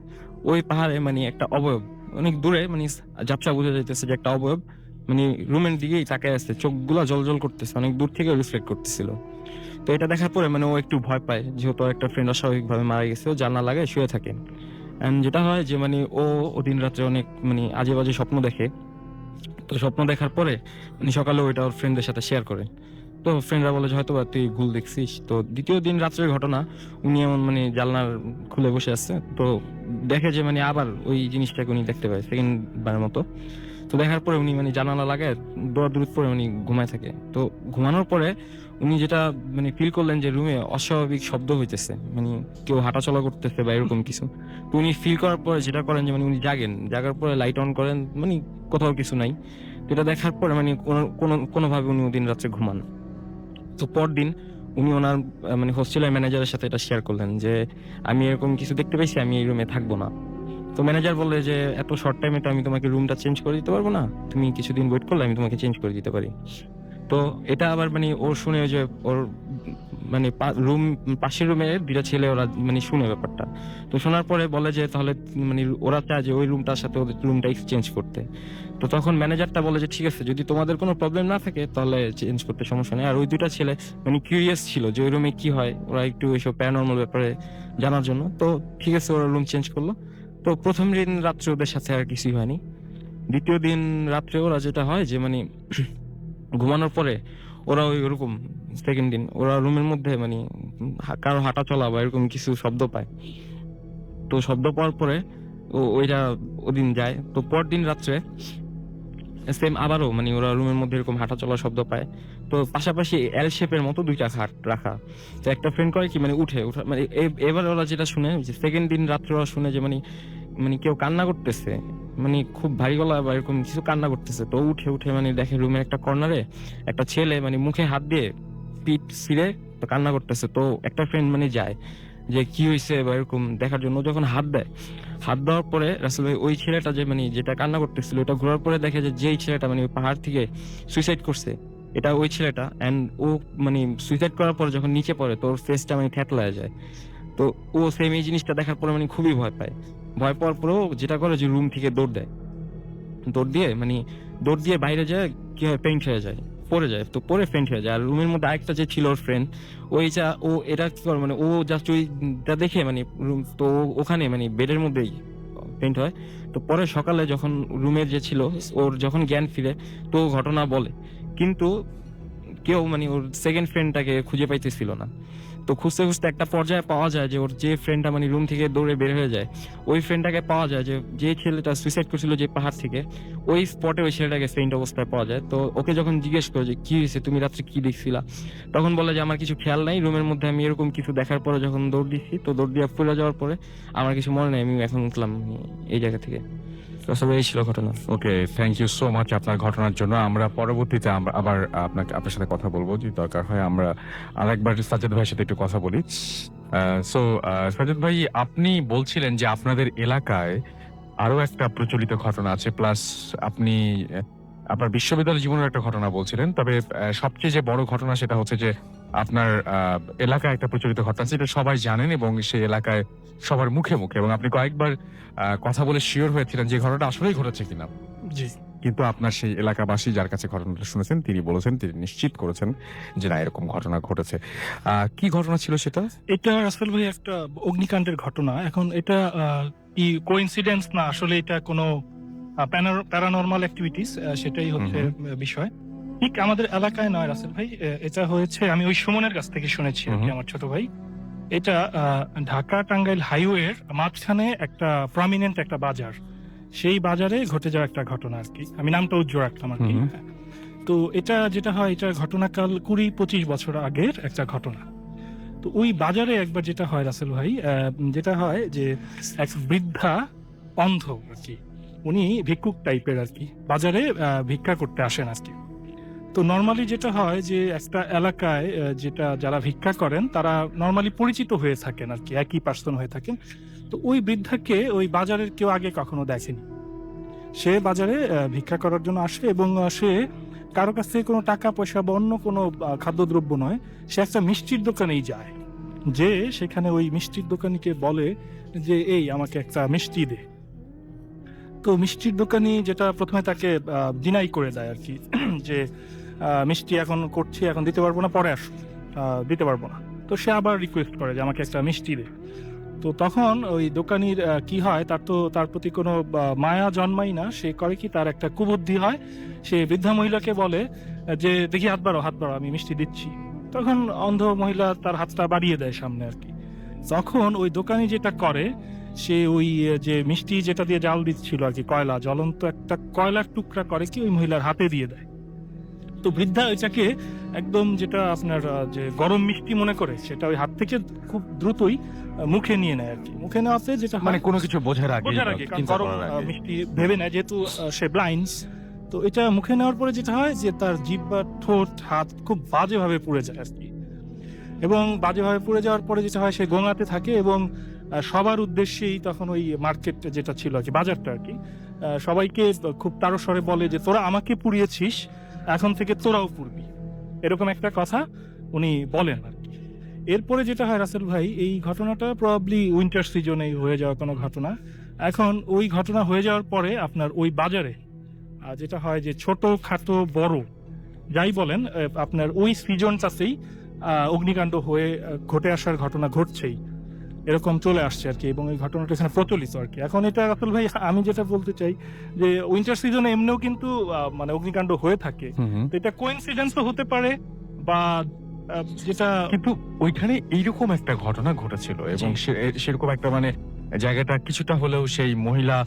ওই পাহাড়ে মানে একটা অবয়ব অনেক দূরে, মানে ঝাপসা বোঝা যাইতেছে যে একটা অবয়ব মানে রুমের দিকেই তাকায় আসছে, চোখগুলা জলজল করতেছে, অনেক দূর থেকে রিফ্লেক্ট করতেছিল। তো এটা দেখার পরে মানে ও একটু ভয় পায়, যেহেতু একটা ফ্রেন্ড অস্বাভাবিকভাবে মারা গেছে। ও জানলা লাগায় শুয়ে থাকে। অ্যান্ড যেটা হয় যে মানে ও দিন রাত্রে অনেক মানে আজে বাজে স্বপ্ন দেখে। তো স্বপ্ন দেখার পরে মানে সকালে ওইটা ওর ফ্রেন্ডদের সাথে শেয়ার করে। তো ফ্রেন্ডরা বলে যে হয়তো বা তুই ভুল দেখছিস। তো দ্বিতীয় দিন রাত্রের ঘটনা, উনি এমন মানে জানলার খুলে বসে আছে, তো দেখে যে মানে আবার ওই জিনিসটাকে উনি দেখতে পায় সেকেন্ড বারের মতো। তো দেখার পরে উনি মানে জানালা লাগায় দৌড়াদৌড়ি করে উনি ঘুমায় থাকে। তো ঘুমানোর পরে উনি যেটা মানে ফিল করলেন যে রুমে অস্বাভাবিক শব্দ হইতেছে, মানে কেউ হাঁটাচলা করতেছে বা এরকম কিছু। তো উনি ফিল করার পরে যেটা করেন যে মানে উনি জাগার পরে লাইট অন করেন, মানে কোথাও কিছু নাই। তো এটা দেখার পরে মানে কোনোভাবে উনি ওদিন রাত্রে ঘুমান। তো পরদিন উনি ওনার মানে হোস্টেলের ম্যানেজারের সাথে এটা শেয়ার করলেন যে আমি এরকম কিছু দেখতে পেয়েছি, আমি এই রুমে থাকবো না। তো ম্যানেজার বললে যে এত শর্ট টাইমে তো আমি তোমাকে রুমটা চেঞ্জ করে দিতে পারবো না, তুমি কিছুদিন ওয়েট করলে আমি তোমাকে চেঞ্জ করে দিতে পারি। তো এটা আবার মানে ওর শুনে যে ওর মানে রুম পাশের রুমে দুইটা ছেলে ওরা মানে শুনে ব্যাপারটা। তো শোনার পরে বলে যে তাহলে মানে ওরা চায় যে ওই রুমটার সাথে ওদের রুমটা এক্সচেঞ্জ করতে। তো তখন ম্যানেজারটা বলে যে ঠিক আছে, যদি তোমাদের কোনো প্রবলেম না থাকে তাহলে চেঞ্জ করতে সমস্যা নেই। আর ওই দুইটা ছেলে মানে কিউরিয়াস ছিল যে ওই রুমে কি হয়, ওরা একটু এইসব প্যারানর্মাল ব্যাপারে জানার জন্য। তো ঠিক আছে, ওরা রুম চেঞ্জ করলো। তো প্রথম দিন রাত্রে ওদের সাথে আর কিছুই হয়নি। দ্বিতীয় দিন রাত্রে ওরা যেটা হয় যে মানে ঘুমানোর পরে ওরা ওই ওরকম সেকেন্ড দিন ওরা রুমের মধ্যে মানে কারো হাঁটা চলা বা এরকম কিছু শব্দ পায়। তো শব্দ পাওয়ার পরে ওইটা ওদিন যায়। তো পরদিন রাত্রে সেম আবারও মানে ওরা রুমের মধ্যে এরকম হাঁটা চলার শব্দ পায়। তো পাশাপাশি এল শেপের মতো দুইটা খাট রাখা। তো একটা ফ্রেন্ড করে কি মানে উঠা মানে এবার ওরা যেটা শুনে যে সেকেন্ড দিন রাত্রে ওরা শুনে যে মানে মানে কেউ কান্না করতেছে, মানে খুব ভারী গলা বা এরকম কিছু কান্না করতেছে। তো উঠে মানে দেখে রুমের একটা কর্নারে একটা ছেলে মানে মুখে হাত দিয়ে পিঠ ছিঁড়ে তো কান্না করতেছে। তো একটা ফ্রেন্ড মানে যায় যে কি হয়েছে বা এরকম দেখার জন্য। যখন হাত দেওয়ার পরে রাসেল ভাই ওই ছেলেটা যে মানে যেটা কান্না করতেছিল ওটা ঘোরার পরে দেখে যে যেই ছেলেটা মানে ওই পাহাড় থেকে সুইসাইড করছে এটা ওই ছেলেটা। অ্যান্ড ও মানে সুইসাইড করার পরে যখন নিচে পড়ে তো ওর ফেসটা মানে থ্যাতলায় যায়। তো ও সেম এই জিনিসটা দেখার পরে মানে খুবই ভয় পায়। ভয় পাওয়ার পরেও যেটা করে যে রুম থেকে দৌড় দিয়ে বাইরে যায়, কি হয় পেইন্ট হয়ে যায়, পড়ে যায়। তো পরে ফেন্ট হয়ে যায়। আর রুমের মধ্যে আরেকটা যে ছিল ওর ফ্রেন্ড, ও এটা কি করে মানে ও জাস্ট ওইটা দেখে মানে রুম তো ওখানে মানে বেডের মধ্যেই ফেন্ট হয়। তো পরে সকালে যখন রুমের যে ছিল ওর যখন জ্ঞান ফিরে তো ও ঘটনা বলে, কিন্তু কেউ মানে ওর সেকেন্ড ফ্রেন্ডটাকে খুঁজে পাইতেছিল না। তো খুঁজতে খুঁজতে একটা পর্যায়ে পাওয়া যায় যে ওর যে ফ্রেন্ডটা মানে রুম থেকে দৌড়ে বের হয়ে যায় ওই ফ্রেন্ডটাকে পাওয়া যায় যে ছেলেটা সুইসাইড করছিল যে পাহাড় থেকে, ওই স্পটে ওই ছেলেটাকে ফেইন্ট অবস্থায় পাওয়া যায়। তো ওকে যখন জিজ্ঞেস করে যে কি হয়েছে, তুমি রাত্রে কি দেখছিলা, তখন বলে যে আমার কিছু খেয়াল নাই, রুমের মধ্যে আমি এরকম কিছু দেখার পরে যখন দৌড় দিচ্ছি তো দৌড় দিয়ে পড়ে যাওয়ার পরে আমার কিছু মনে নেই, আমি এখন উঠলাম এই জায়গা থেকে। তো আসলে এই ছিল ঘটনা। ওকে, থ্যাংক ইউ সো মাচ আপনার ঘটনার জন্য। আমরা পরবর্তীতে আবার আপনার সাথে কথা বলবো, যদি দরকার হয় আমরা আরেকবার সাজ্জাদ ভাইয়ের সাথে একটু কথা বলি। সো সাজ্জাদ ভাই, আপনি বলছিলেন যে আপনাদের এলাকায় আরো একটা প্রচলিত ঘটনা আছে, প্লাস আপনি আপনার বিশ্ববিদ্যালয় জীবনের একটা ঘটনা বলছিলেন। তবে সবচেয়ে যে বড় ঘটনা সেটা হচ্ছে যে আপনার এলাকায় একটা প্রচলিত ঘটনা আছে, যেটা সবাই জানেন এবং সেই এলাকায় সবার মুখে মুখে, এবং আপনি কয়েকবার কথা বলে শিওর হয়েছিলেন যে ঘটনাটা আসলেই ঘটেছে কিনা। জি। কিন্তু আপনার সেই এলাকাবাসী যার কাছে ঘটনাটা শুনেছেন তিনি বলেছেন, তিনি নিশ্চিত করেছেন যে না, এরকম ঘটনা ঘটেছে। কি ঘটনা ছিল সেটা? এটা রাসেল ভাই একটা অগ্নিকাণ্ডের ঘটনা। এখন এটা কি কোইন্সিডেন্স না আসলে এটা কোনো প্যারানর্মাল অ্যাক্টিভিটিস, সেটাই হচ্ছে বিষয়। ঠিক আমাদের এলাকায় নয় রাসেল ভাই, এটা হয়েছে আমি ওই সুমনের কাছ থেকে শুনেছি আর কি, আমার ছোট ভাই। এটা ঢাকা টাঙ্গাইল হাইওয়ের মাঝখানে একটা প্রমিনেন্ট একটা বাজার, সেই বাজারে ঘটে যাওয়া একটা ঘটনা আর কি। আমি নামটা উজ্জ্বল রাখলাম আর কি। তো এটা যেটা হয়, এটা ঘটনাকাল 20-25 বছর আগের একটা ঘটনা। তো ওই বাজারে একবার যেটা হয় রাসেল ভাই, যেটা হয় যে এক বৃদ্ধা অন্ধ আর কি, উনি ভিক্ষুক টাইপের আর কি, বাজারে ভিক্ষা করতে আসেন আর কি। তো নর্মালি যেটা হয় যে একটা এলাকায় যেটা যারা ভিক্ষা করেন তারা নর্মালি পরিচিত হয়ে থাকেন আর কি, একই পার্সন হয়ে থাকেন। তো ওই বৃদ্ধাকে ওই বাজারের কেউ আগে কখনো দেখেনি। সে বাজারে ভিক্ষা করার জন্য আসে এবং সে কারো কাছ থেকে কোনো টাকা পয়সা বা অন্য কোনো খাদ্যদ্রব্য নয়, সে একটা মিষ্টির দোকানেই যায়, যে সেখানে ওই মিষ্টির দোকানিকে বলে যে এই আমাকে একটা মিষ্টি দে। তো মিষ্টির দোকানি যেটা প্রথমে তাকে ডিনাই করে দেয় আর কি, যে মিষ্টি এখন করছি, এখন দিতে পারবো না, পরে আসো, দিতে পারবো না। তো সে আবার রিকোয়েস্ট করে যে আমাকে একটা মিষ্টি দে। তো তখন ওই দোকানির কি হয়, তার প্রতি কোনো মায়া জন্মায় না। সে করে কি, তার একটা কুবুদ্ধি হয়। সে বৃদ্ধা মহিলাকে বলে যে দেখি হাত বাড়াও, আমি মিষ্টি দিচ্ছি। তখন অন্ধ মহিলা তার হাতটা বাড়িয়ে দেয় সামনে আর কি। তখন ওই দোকানি যেটা করে, সে ওই যে মিষ্টি যেটা দিয়ে জাল দিচ্ছিল আর কি, কয়লা, জ্বলন্ত একটা কয়লার টুকরা করে কি ওই মহিলার হাতে দিয়ে দেয়। তো বৃদ্ধা এটাকে একদম, যেটা আপনার যে গরম মিষ্টি মনে করে, সেটা ওই হাত থেকে খুব দ্রুতই মুখে নিয়ে নেয় আর কি। মুখে নেওয়াতে যেটা হয়, মানে কোনো কিছু বোঝার আগে, কারণ গরম মিষ্টি ভেবে নেয়, যেহেতু সে ব্লাইন্ডস। তো এটা মুখে নেওয়ার পরে যেটা হয় যে তার জিভ বা ঠোঁট, হাত খুব বাজেভাবে পুড়ে যায় আর কি। এবং বাজেভাবে পুড়ে যাওয়ার পরে যেটা হয়, সে গোঙাতে থাকে এবং সবার উদ্দেশ্যেই তখন ওই মার্কেট যেটা ছিল আর কি, বাজারটা আর কি, সবাইকে খুব তারস্বরে বলে যে তোরা আমাকে পুড়িয়েছিস, এখন থেকে তোরাও পুড়বি, এরকম একটা কথা উনি বলেন আর কি। এরপরে যেটা হয় রাসেল ভাই, এই ঘটনাটা প্রবাবলি উইন্টার সিজনেই হয়ে যাওয়া কোনো ঘটনা। এখন ওই ঘটনা হয়ে যাওয়ার পরে আপনার ওই বাজারে যেটা হয় যে ছোট খাটো বড় যাই বলেন, আপনার ওই সিজনটাতেই অগ্নিকাণ্ড হয়ে ঘটে আসার ঘটনা ঘটছেই, এরকম চলে আসছে আর কি। এবং এই ঘটনাটা এখানে প্রচলিত আর কি। এখন এটা রাসেল ভাই, আমি যেটা বলতে চাই যে উইন্টার সিজনে এমনিও কিন্তু মানে অগ্নিকাণ্ড হয়ে থাকে। তো এটা কোইন্সিডেন্সও হতে পারে, বা যেটা, কিন্তু ওইখানে এইরকম একটা ঘটনা ঘটেছিল এবং সেরকম একটা মানে জায়গাটা কিছুটা হলেও সেই মহিলা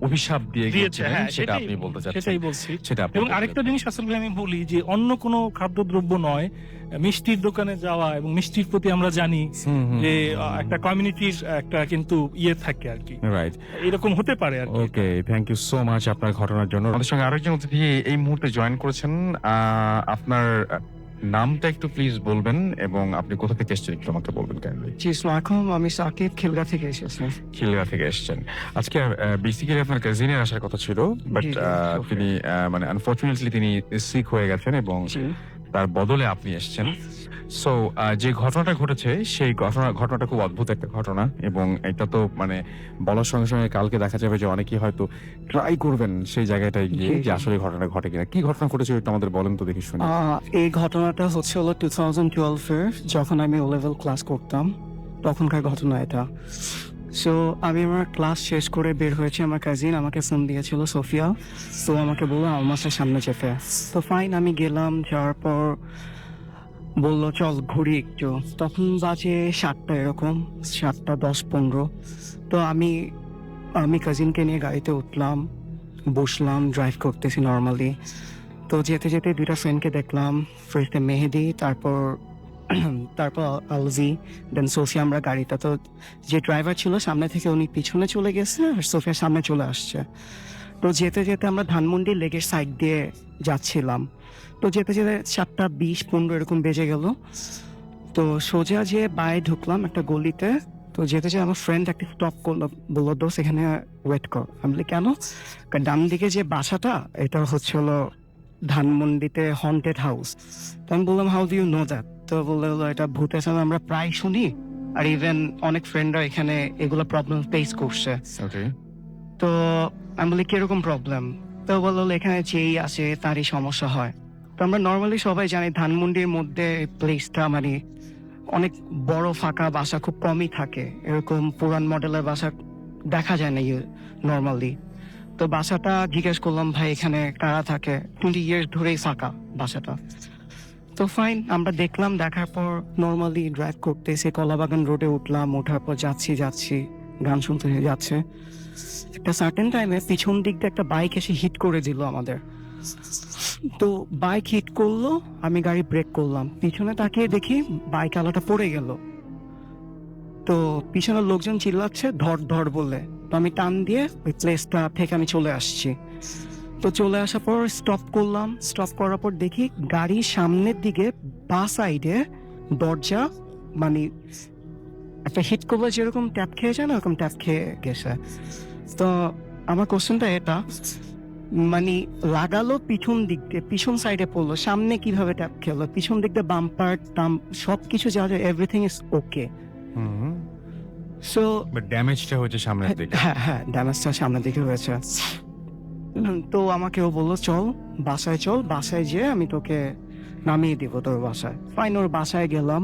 অভিশাপ দিয়ে গিয়েছিলেন, হ্যাঁ, সেটা আপনি বলতে চাচ্ছেন। সেটাই বলছি। সেটা আপনি এবং বলতে আরেকটা চাচ্ছেন। জিনিস আসলে আমি বলি যে অন্য কোনো খাদ্যদ্রব্য নয়, মিষ্টির দোকানে যাওয়া এবং মিষ্টির প্রতি আমরা জানি যে একটা কমিউনিটির একটা কিন্তু থাকে আর কি, রাইট, এরকম হতে পারে আর কি। ওকে, থ্যাংক ইউ সো মাচ আপনার ঘটনার জন্য। আমাদের সঙ্গে আরেকজন অতিথি এই মুহূর্তে জয়েন করেছেন। আপনার নামটা একটু প্লিজ বলবেন এবং আপনি কোথা থেকে এসেছেন একটু আমাকে বলবেন কাইন্ডলি। জি, আসসালামু আলাইকুম। আমি সাকিব, খিলগা থেকে এসেছি। খিলগা থেকে এসেছেন। আজকে বেসিক্যালি আপনার কাজিনের আসার কথা ছিল, বাট জি, জি, তিনি মানে আনফরচুনেটলি তিনি সিক হয়ে গেছেন এবং জি। তার বদলে আপনি এসেছেন। সো যে ঘটনাটা ঘটেছে সেই ঘটনাটা খুব অদ্ভুত একটা ঘটনা এবং এটা তো মানে বলার সঙ্গে সঙ্গে কালকে দেখা যাবে যে অনেকেই হয়তো ট্রাই করবেন সেই জায়গাটায় গিয়ে জি, যে জি। আসলে ঘটনা ঘটে কিনা। কি ঘটনা ঘটেছে একটু আমাদের বলেন তো দেখি শুনি। এই ঘটনাটা হচ্ছে হলো 2012-এর, যখন আমি ও লেভেল ক্লাস করতাম তখনকার ঘটনা এটা। সো আমি আমার ক্লাস শেষ করে বের হয়েছি, আমার কাজিন আমাকে ফোন দিয়েছিল, সোফিয়া। তো আমাকে বললো আলমাসের সামনে যেতে। তো ফাইন, আমি গেলাম। যাওয়ার পর বললো চল ঘুরি একটু। তখন বাজে 7টা, এরকম 7টা 10-15। তো আমি কাজিনকে নিয়ে গাড়িতে উঠলাম, বসলাম, ড্রাইভ করতেছি নর্মালি। তো যেতে যেতে দুইটা ফ্রেন্ডকে দেখলাম, ফার্স্টে মেহেদি, তারপর আলভি, দেন সোফিয়া। আমরা গাড়িটা, তো যে ড্রাইভার ছিল সামনে থেকে উনি পিছনে চলে গেছে আর সোফিয়া সামনে চলে আসছে। তো যেতে যেতে আমরা ধানমন্ডি লেকের সাইড দিয়ে যাচ্ছিলাম। তো যেতে যেতে 7:20-15 এরকম বেজে গেল। তো সোজা যে বায়ে ঢুকলাম একটা গলিতে। তো যেতে যেতে আমার ফ্রেন্ড একটা স্টপ করলো, বললো দোস্ত এখানে ওয়েট কর। আমি বলি কেন? কারণ ডান দিকে যে বাসাটা, এটা হচ্ছে হলো ধানমন্ডিতে হন্টেড হাউস। তো আমি বললাম how do you know that? তো বললো এটা ভূতের সাথে আমরা প্রায় শুনি, আর ইভেন অনেক ফ্রেন্ডরা এখানে এগুলো প্রবলেম ফেস করছে। ওকে, তো আমি বলি কিরকম প্রবলেম? তো বললো এখানে যেই আসে তারই সমস্যা হয়। তো আমরা নর্মালি সবাই জানি ধানমন্ডির মধ্যে প্লেসটা মানে অনেক বড়, ফাঁকা বাসা খুব কমই থাকে, এরকম পুরান মডেলের বাসা দেখা যায় না নর্মালি। তো বাসাটা জিজ্ঞেস করলাম ভাই এখানে কারা থাকে, 20 ইয়ার্স ধরেই ফাঁকা বাসাটা। তো ফাইন, আমরা দেখলাম, দেখার পর নর্মালি ড্রাইভ করতেছি, কলাবাগান রোডে উঠলাম। ওঠার পর যাচ্ছি, গান শুনতে যাচ্ছে। একটা সার্টেন টাইমে পিছন দিক দিয়ে একটা বাইক এসে হিট করে দিল আমাদের। তো বাইক হিট করলো, আমি গাড়ি ব্রেক করলাম, পিছনে তাকিয়ে দেখি বাইক আলাটা পড়ে গেল। তো পিছনের লোকজন চিল্লাচ্ছে ধর ধর বলে। তো আমি টান দিয়ে ওই প্লেসটা থেকে আমি চলে আসছি। তো চলে আসার পর স্টপ করলাম। স্টপ করার পর দেখি গাড়ির সামনের দিকে বা সাইডে দরজা মানে একটা হিট করলে যেরকম ট্যাপ খেয়ে যায় না, ওরকম ট্যাপ খেয়ে গেছে। তো আমার কোশ্চেনটা এটা, মানে লাগালো পিছন দিক দিয়ে, পিছন সাইডে পড়লো, সামনে কিভাবে ট্যাপ খেলো? পিছন দিক দিয়ে বাম্পার টাম সবকিছু যা যা everything is okay. So but ড্যামেজটা হচ্ছে সামনের দিকে। হ্যাঁ, ড্যামেজটা সামনের দিকে হয়েছে। তো আমাকে ও বললো চল বাসায়, চল বাসায় যেয়ে আমি তোকে নামিয়ে দিব তোর বাসায়। ফাইন, ওর বাসায় গেলাম।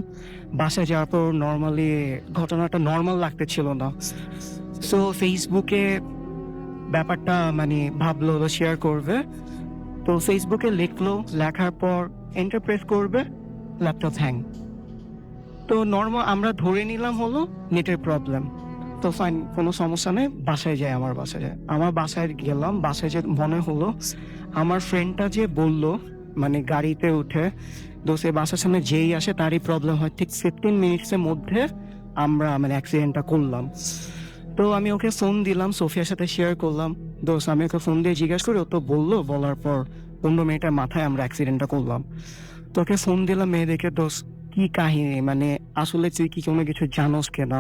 বাসায় যাওয়ার পর নর্মালি ঘটনাটা নর্মাল লাগতেছিল না। সো ফেসবুকে ব্যাপারটা মানে ভাবলো শেয়ার করবে, তো ফেসবুকে লিখলো, লেখার পর এন্টার প্রেস করবে, ল্যাপটপ হ্যাং। তো নর্মাল আমরা ধরে নিলাম হলো নেটের প্রবলেম। তো ফাইন, কোনো সমস্যা নেই, বাসায় যাই। আমার বাসায় গেলাম। বাসায় যে মনে হলো আমার ফ্রেন্ডটা যে বললো মানে গাড়িতে উঠে দোষে বাসার সামনে যেই আসে তারই প্রবলেম হয়, ঠিক 15 মিনিটসের মধ্যে আমরা মানে অ্যাক্সিডেন্টটা করলাম। তো আমি ওকে ফোন দিলাম, সোফিয়ার সাথে শেয়ার করলাম। দোষ আমি ওকে ফোন দিয়ে জিজ্ঞাসা করি, ও তো বললো, বলার পর 15 মিনিটের মাথায় আমরা অ্যাক্সিডেন্টটা করলাম। তোকে ফোন দিলাম মেয়েদেরকে, দোষ কি কাহিনী, মানে আসলে তুই কি কোনো কিছু জানোস কেনা?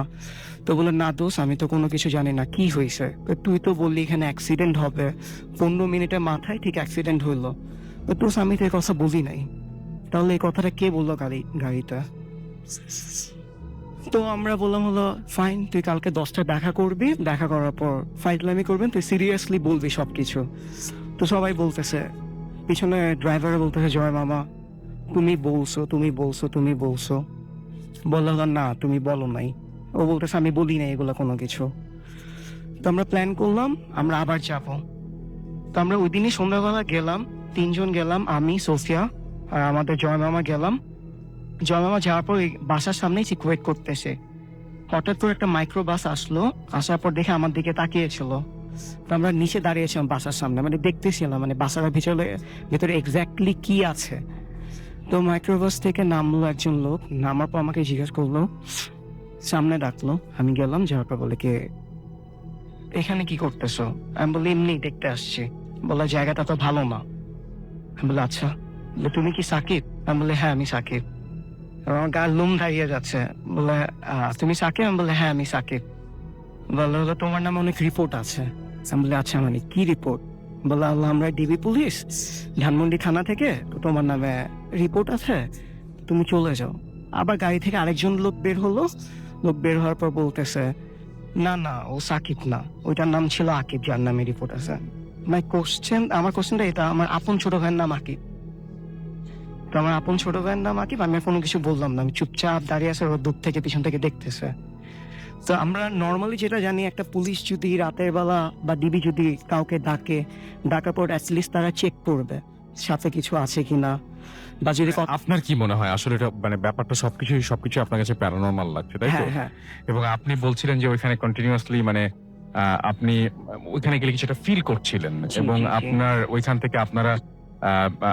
তো বলে না দোষ, আমি তো কোনো কিছু জানি না, কি হয়েছে? তুই তো বললি এখানে অ্যাক্সিডেন্ট হবে, 15 মিনিটের মাথায় ঠিক অ্যাক্সিডেন্ট হইলো। তো দোষ আমি তো এই কথা বুঝি নাই, তাহলে এই কথাটা কে বললো গাড়িটা? তো আমরা বললাম হলো ফাইন, তুই কালকে 10টায় দেখা করবি, দেখা করার পর ফাইজলামি করবেন, তুই সিরিয়াসলি বলবি সবকিছু। তো সবাই বলতেছে, পিছনে ড্রাইভার বলতেছে জয় মামা তুমি বলছো। বললাম না তুমি বলো নাই। ও বলতেছে আমি বলি নাই এগুলো কোনো কিছু। তো আমরা প্ল্যান করলাম আমরা আবার যাব। তো আমরা ওই দিনই সন্ধ্যাবেলা গেলাম, 3 জন গেলাম, আমি, সোফিয়া আর আমাদের জয় মামা গেলাম। জয় মামা যাওয়ার পর বাসার সামনেই ঠিক ওয়েট করতেছে। হঠাৎ করে একটা মাইক্রো বাস আসলো, আসার পর দেখে আমার দিকে তাকিয়েছিল। তো আমরা নিচে দাঁড়িয়েছিলাম বাসার সামনে, মানে দেখতেছিলাম মানে বাসার ভিতরে এক্স্যাক্টলি কি আছে। তো মাইক্রোবাস থেকে নামলো একজন লোক, নামার পর আমাকে জিজ্ঞেস করলো, সামনে ডাকলো। আমি গেলাম, যাওয়ার পর বলে কে এখানে কি করতেছো? আমি বলি এমনি দেখতে আসছি। বলে জায়গাটা তো ভালো না। আমি বলে আচ্ছা। বলে তুমি কি সাকিব? আমি বলে হ্যাঁ আমি সাকিব। আমার গার লোম দাঁড়িয়ে যাচ্ছে। বলে তুমি সাকিব? আমি বলে হ্যাঁ আমি সাকিব। বলে হলো তোমার নামে অনেক রিপোর্ট আছে। আমি বলে আচ্ছা মানে কি রিপোর্ট? বলে আল্লাহ আমরা ডিবি পুলিশ ধানমন্ডি থানা থেকে, তো তোমার নামে রিপোর্ট আছে, তুমি চলে যাও। আবার গাড়ি থেকে আরেকজন লোক বের হলো। লোক বের হওয়ার পর বলতেছে না না ও সাকিব না, ওইটার নাম ছিল আকিব যার নামে রিপোর্ট আছে। আমার কোশ্চেনটা এটা, আমার আপন ছোট ভাইয়ের নাম আকিব। তো আমার আপন ছোট ভাইয়ের নাম আকিব, আমি আর কোনো কিছু বললাম না, আমি চুপচাপ দাঁড়িয়ে আছে, ওর দূর থেকে পিছন থেকে দেখতেছে। তো আমরা নর্মালি যেটা জানি, একটা পুলিশ যদি রাতের বেলা বা ডিবি যদি কাউকে ডাকার পর অ্যাটলিস্ট তারা চেক করবে সাথে কিছু আছে কিনা, বা যদি আপনার কি মনে হয় আসলে এটা মানে ব্যাপারটা সবকিছু আপনার কাছে প্যারানরমাল লাগছে, তাই তো? হ্যাঁ হ্যাঁ এবং আপনি বলছিলেন যে ওইখানে কন্টিনিউয়াসলি মানে আপনি ওইখানে গেলে কিছুটা ফিল করছিলেন, জি, এবং জি, জি। আপনার ওইখান থেকে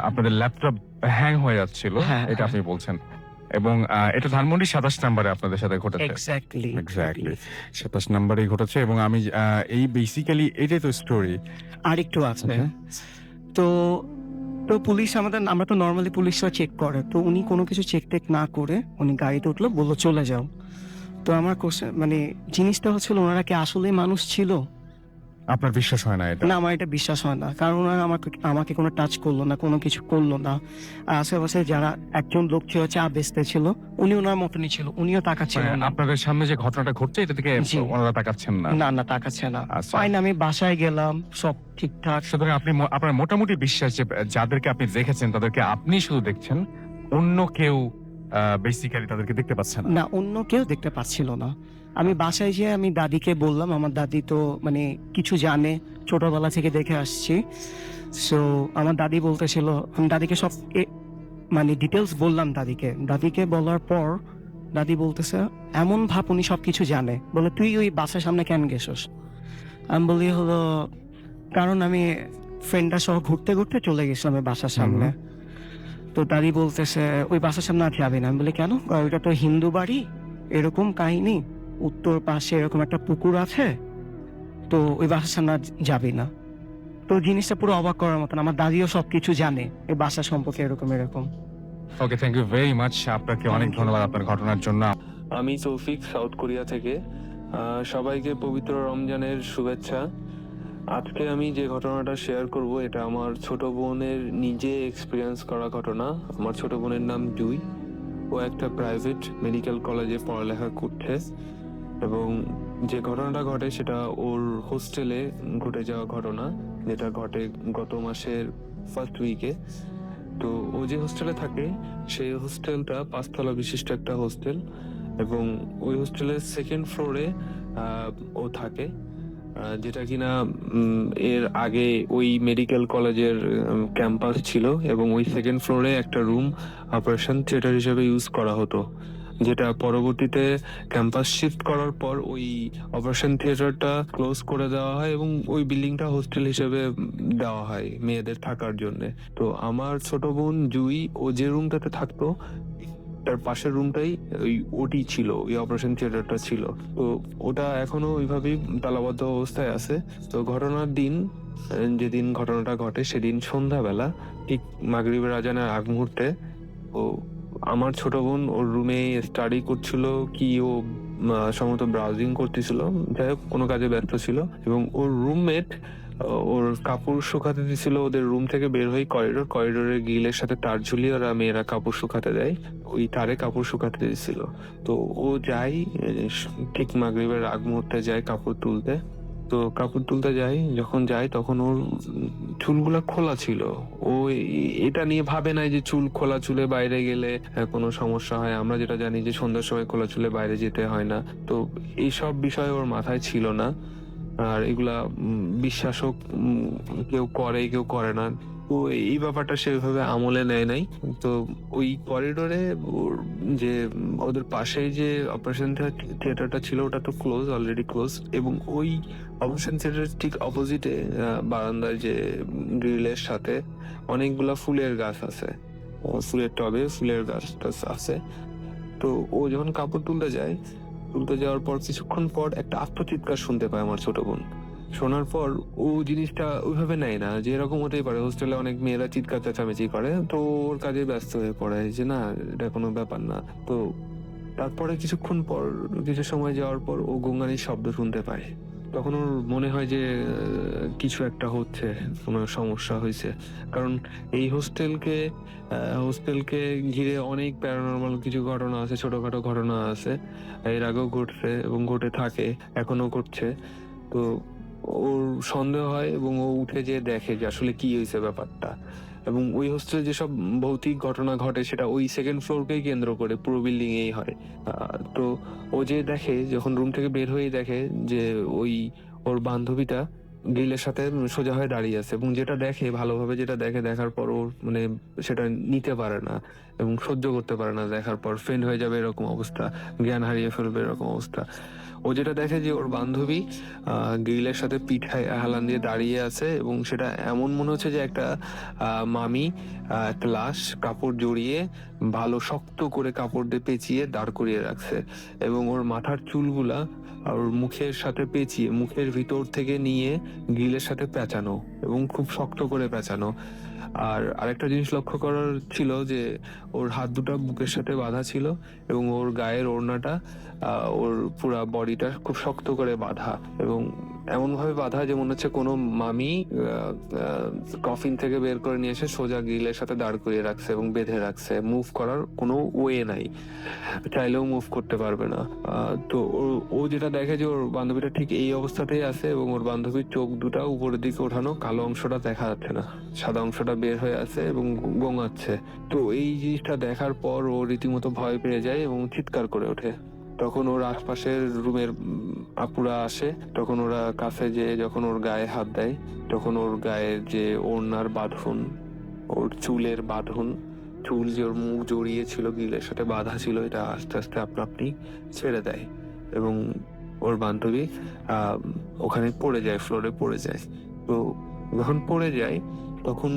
আপনাদের ল্যাপটপ হ্যাং হয়ে যাচ্ছিল, হ্যাঁ, এটা আপনি বলছেন। এবং এটা ধানমন্ডি 27 নম্বরে আপনাদের সাথে ঘটেছে। এক্স্যাক্টলি এক্স্যাক্টলি 27 নম্বরেই ঘটেছে। এবং আমি এই বেসিক্যালি এটাই তো স্টোরি। আরেকটু আছে। তো তো পুলিশ আমরা তো নর্মালি পুলিশরা চেক করে, তো উনি কোনো কিছু চেক টেক না করে উনি গাড়িতে উঠলো, বললো চলে যাও। তো আমার কোশ্চেন মানে জিনিসটা হচ্ছিল ওনারা কি আসলে মানুষ ছিল? আপনার বিশ্বাস হয় না এটা? না আমার এটা বিশ্বাস হয় না, কারণ ওনারা আমাকে কোনো টাচ করলো না, কোনো কিছু করলো না। আর আশেপাশে যারা একজন লোক ছিল চা বেচতে ছিল, উনি ওনার মতনই ছিল, উনিও তাকাচ্ছিল মানে না। আপনাদের সামনে যে ঘটনাটা ঘটছে এটা থেকে জি। ওনারা তাকাচ্ছেন না? না না তাকাচ্ছে না। আচ্ছা। ফাইন, আমি বাসায় গেলাম, সব ঠিকঠাক। সুতরাং আপনার মোটামুটি বিশ্বাস যে যাদেরকে আপনি দেখেছেন তাদেরকে আপনি শুধু দেখছেন, অন্য কেউ বেসিক্যালি তাদেরকে দেখতে পাচ্ছেন না? না অন্য কেউ দেখতে পাচ্ছিল না। আমি বাসায় যেয়ে আমি দাদিকে বললাম, আমার দাদি তো মানে কিছু জানে, ছোটবেলা থেকে দেখে আসছি। সো আমার দাদি বলতেছিল, আমি দাদিকে সব মানে ডিটেলস বললাম দাদিকে বলার পর দাদি বলতেছে এমন ভাব উনি সবকিছু জানে। বলে তুই ওই বাসার সামনে কেন গেছস? আমি বলি হলো কারণ আমি ফ্রেন্ডটা সহ ঘুরতে ঘুরতে চলে গেছিলাম ওই বাসার সামনে। তো দাদি বলতেছে ওই বাসার সামনে আর যাবি না। আমি বলি কেন? ওইটা তো হিন্দু বাড়ি, এরকম কাহিনী, উত্তর পাশে এরকম একটা পুকুর আছে, তো ওই বাসার সামনে আর যাবি না। তো জিনিসটা পুরো অবাক করার মতন, আমার দাদিও সবকিছু জানে এই বাসা সম্পর্কে, এরকম। ওকে, থ্যাংক ইউ ভেরি মাচ। আপনাকে অনেক ধন্যবাদ আপনার ঘটনার জন্য। আমি তৌফিক, সাউথ কোরিয়া থেকে। সবাইকে পবিত্র রমজানের শুভেচ্ছা। আজকে আমি যে ঘটনাটা শেয়ার করব এটা আমার ছোট বোনের নিজে এক্সপিরিয়েন্স করা ঘটনা। আমার ছোট বোনের নাম জুই। ও একটা প্রাইভেট মেডিকেল কলেজে পড়ালেখা করছে, এবং যে ঘটনাটা ঘটে সেটা ওর হোস্টেলে ঘটে যাওয়া ঘটনা, যেটা ঘটে গত মাসের ফার্স্ট উইকে। তো ও যে হোস্টেলে থাকে সেই হোস্টেলটা 5 তলা বিশিষ্ট একটা হোস্টেল, এবং ওই হোস্টেলের সেকেন্ড ফ্লোরে ও থাকে, যেটা কিনা এর আগে ওই মেডিকেল কলেজের ক্যাম্পাস ছিল, এবং ওই সেকেন্ড ফ্লোরে একটা রুম অপারেশন থিয়েটার হিসেবে ইউজ করা হতো, যেটা পরবর্তীতে ক্যাম্পাস শিফট করার পর ওই অপারেশন থিয়েটারটা ক্লোজ করে দেওয়া হয় এবং ওই বিল্ডিংটা হোস্টেল হিসেবে দেওয়া হয় মেয়েদের থাকার জন্য। তো আমার ছোট বোন জুই, ও যে রুমটাতে থাকতো তার পাশের রুমটাই ওই ওটি ছিল, ওই অপারেশন থিয়েটারটা ছিল। তো ওটা এখনো ওইভাবেই তালাবদ্ধ অবস্থায় আছে। তো ঘটনার দিন, যেদিন ঘটনাটা ঘটে সেদিন সন্ধ্যাবেলা ঠিক মাগরিবের আজানের আগ মুহূর্তে, ও আমার ছোট বোন ওর রুমে স্টাডি করছিল কি, ও সম্ভবত ব্রাউজিং করতেছিল, যাই হোক কোনো কাজে ব্যস্ত ছিল, এবং ওর রুমমেট ওর কাপড় শুকাতে দিছিল ওদের রুম থেকে বের হয়ে করিডোরের গ্রিলের সাথে তার ঝুলিয়ে ওরা মেয়েরা কাপড় শুকাতে দেয়, ওই তারে কাপড় শুকাতে দিছিল। তো ও যায় ঠিক মাগরিবের আগ মুহূর্তে যায় কাপড় তুলতে। তো কাপড় তুলতে যায়, যখন যায় তখন ওর চুলগুলা খোলা ছিল। ও এটা নিয়ে ভাবে নাই যে চুল খোলা চুলে বাইরে গেলে কোনো সমস্যা হয়। আমরা যেটা জানি যে সন্ধ্যার সময় খোলা চুলে বাইরে যেতে হয় না। তো এইসব বিষয় ওর মাথায় ছিল না, আর এগুলা বিশ্বাসও কেউ করে কেউ করে না। তো এই ব্যাপারটা সেভাবে আমলে নেয় নাই। তো ওই করিডোরে যে ওদের পাশেই যে অপারেশন থিয়েটারটা ছিল ওটা তো ক্লোজ, অলরেডি ক্লোজ, এবং ওই অপারেশন থিয়েটারের ঠিক অপোজিটে বারান্দার যে গ্রিলের সাথে অনেকগুলা ফুলের গাছ আছে, ফুলের টবে ফুলের গাছ টাছ আছে। তো ও যখন কাপড় তুলতে যাওয়ার পর কিছুক্ষণ পর একটা আত্মচিৎকার শুনতে পায় আমার ছোট বোন। শোনার পর ও জিনিসটা ওইভাবে নেয় না, যে এরকম হতেই পারে, হোস্টেলে অনেক মেয়েরা চিৎকার চেঁচামেচি করে, তো ওর কাজে ব্যস্ত হয়ে পড়ে যে না এটা কোনো ব্যাপার না। তো তারপরে কিছুক্ষণ পর, কিছু সময় যাওয়ার পর ও গঙ্গানির শব্দ শুনতে পায়। তখন ওর মনে হয় যে কিছু একটা হচ্ছে, কোনো সমস্যা হয়েছে, কারণ এই হোস্টেলকে ঘিরে অনেক প্যারানর্মাল কিছু ঘটনা আছে, ছোটখাটো ঘটনা আছে, এর আগেও ঘটছে এবং ঘটে থাকে, এখনো ঘটছে। তো ওর সন্দেহ হয় এবং ও উঠে যেয়ে দেখে যে আসলে কি হয়েছে ব্যাপারটা। এবং ওই হোস্টেলে যেসব ভৌতিক ঘটনা ঘটে সেটা ওই সেকেন্ড ফ্লোরকেই কেন্দ্র করে পুরো বিল্ডিং এই হয়। তো ও যে দেখে, যখন রুম থেকে বের হয়ে দেখে যে ওর বান্ধবীটা গ্রিলের সাথে সোজা হয়ে দাঁড়িয়ে আছে, এবং যেটা দেখে ভালোভাবে, যেটা দেখার পর ওর মানে সেটা নিতে পারে না এবং সহ্য করতে পারে না, দেখার পর ফেন্ড হয়ে যাবে এরকম অবস্থা, জ্ঞান হারিয়ে ফেলবে এরকম অবস্থা। ও যেটা দেখে যে ওর বান্ধবী গ্রিলের সাথে পিঠায় হেলান দিয়ে দাঁড়িয়ে আছে, এবং সেটা এমন মনে হচ্ছে যে একটা মামি একটা লাশ কাপড় জড়িয়ে ভালো শক্ত করে কাপড় দিয়ে পেঁচিয়ে দাঁড় করিয়ে রাখছে, এবং ওর মাথার চুলগুলা আর মুখের সাথে পেঁচিয়ে মুখের ভিতর থেকে নিয়ে গ্রিলের সাথে পেঁচানো, এবং খুব শক্ত করে পেঁচানো। আর আরেকটা জিনিস লক্ষ্য করার ছিল যে ওর হাত দুটো বুকের সাথে বাঁধা ছিল, এবং ওর গায়ের ওড়নাটা ওর পুরা বডিটা খুব শক্ত করে বাঁধা, এবং এমন ভাবে বাঁধা যে মনে হচ্ছে কোনো মামি কফিন থেকে বের করে নিয়ে এসে সোজা গ্রিলের সাথে দাঁড় করিয়ে রাখছে এবং বেঁধে রাখছে, মুভ করার কোনো ওয়ে নাই, চাইলেও মুভ করতে পারবে না। তো ও যেটা দেখে যে ওর বান্ধবীটা ঠিক এই অবস্থাতেই আছে, এবং ওর বান্ধবীর চোখ দুটা উপরের দিকে ওঠানো, কালো অংশটা দেখা যাচ্ছে না, সাদা অংশটা বের হয়ে আছে এবং গোঙাচ্ছে। তো এই জিনিসটা দেখার পর ও রীতিমতো ভয় পেয়ে যায় এবং চিৎকার করে ওঠে। তখন ওর আশপাশের রুমের আপুরা আসে, তখন ওরা কাছে যেয়ে যখন ওর গায়ে হাত দেয়, তখন ওর গায়ের যে ওড়নার বাঁধন, ওর চুলের বাঁধন, চুল যে ওর মুখ জড়িয়ে ছিল গ্রিলের সাথে বাঁধা ছিল, এটা আস্তে আস্তে আপনি ছেড়ে দেয়, এবং ওর বান্ধবী ওখানে পড়ে যায়, ফ্লোরে পড়ে যায়। তো যখন পড়ে যায় তখন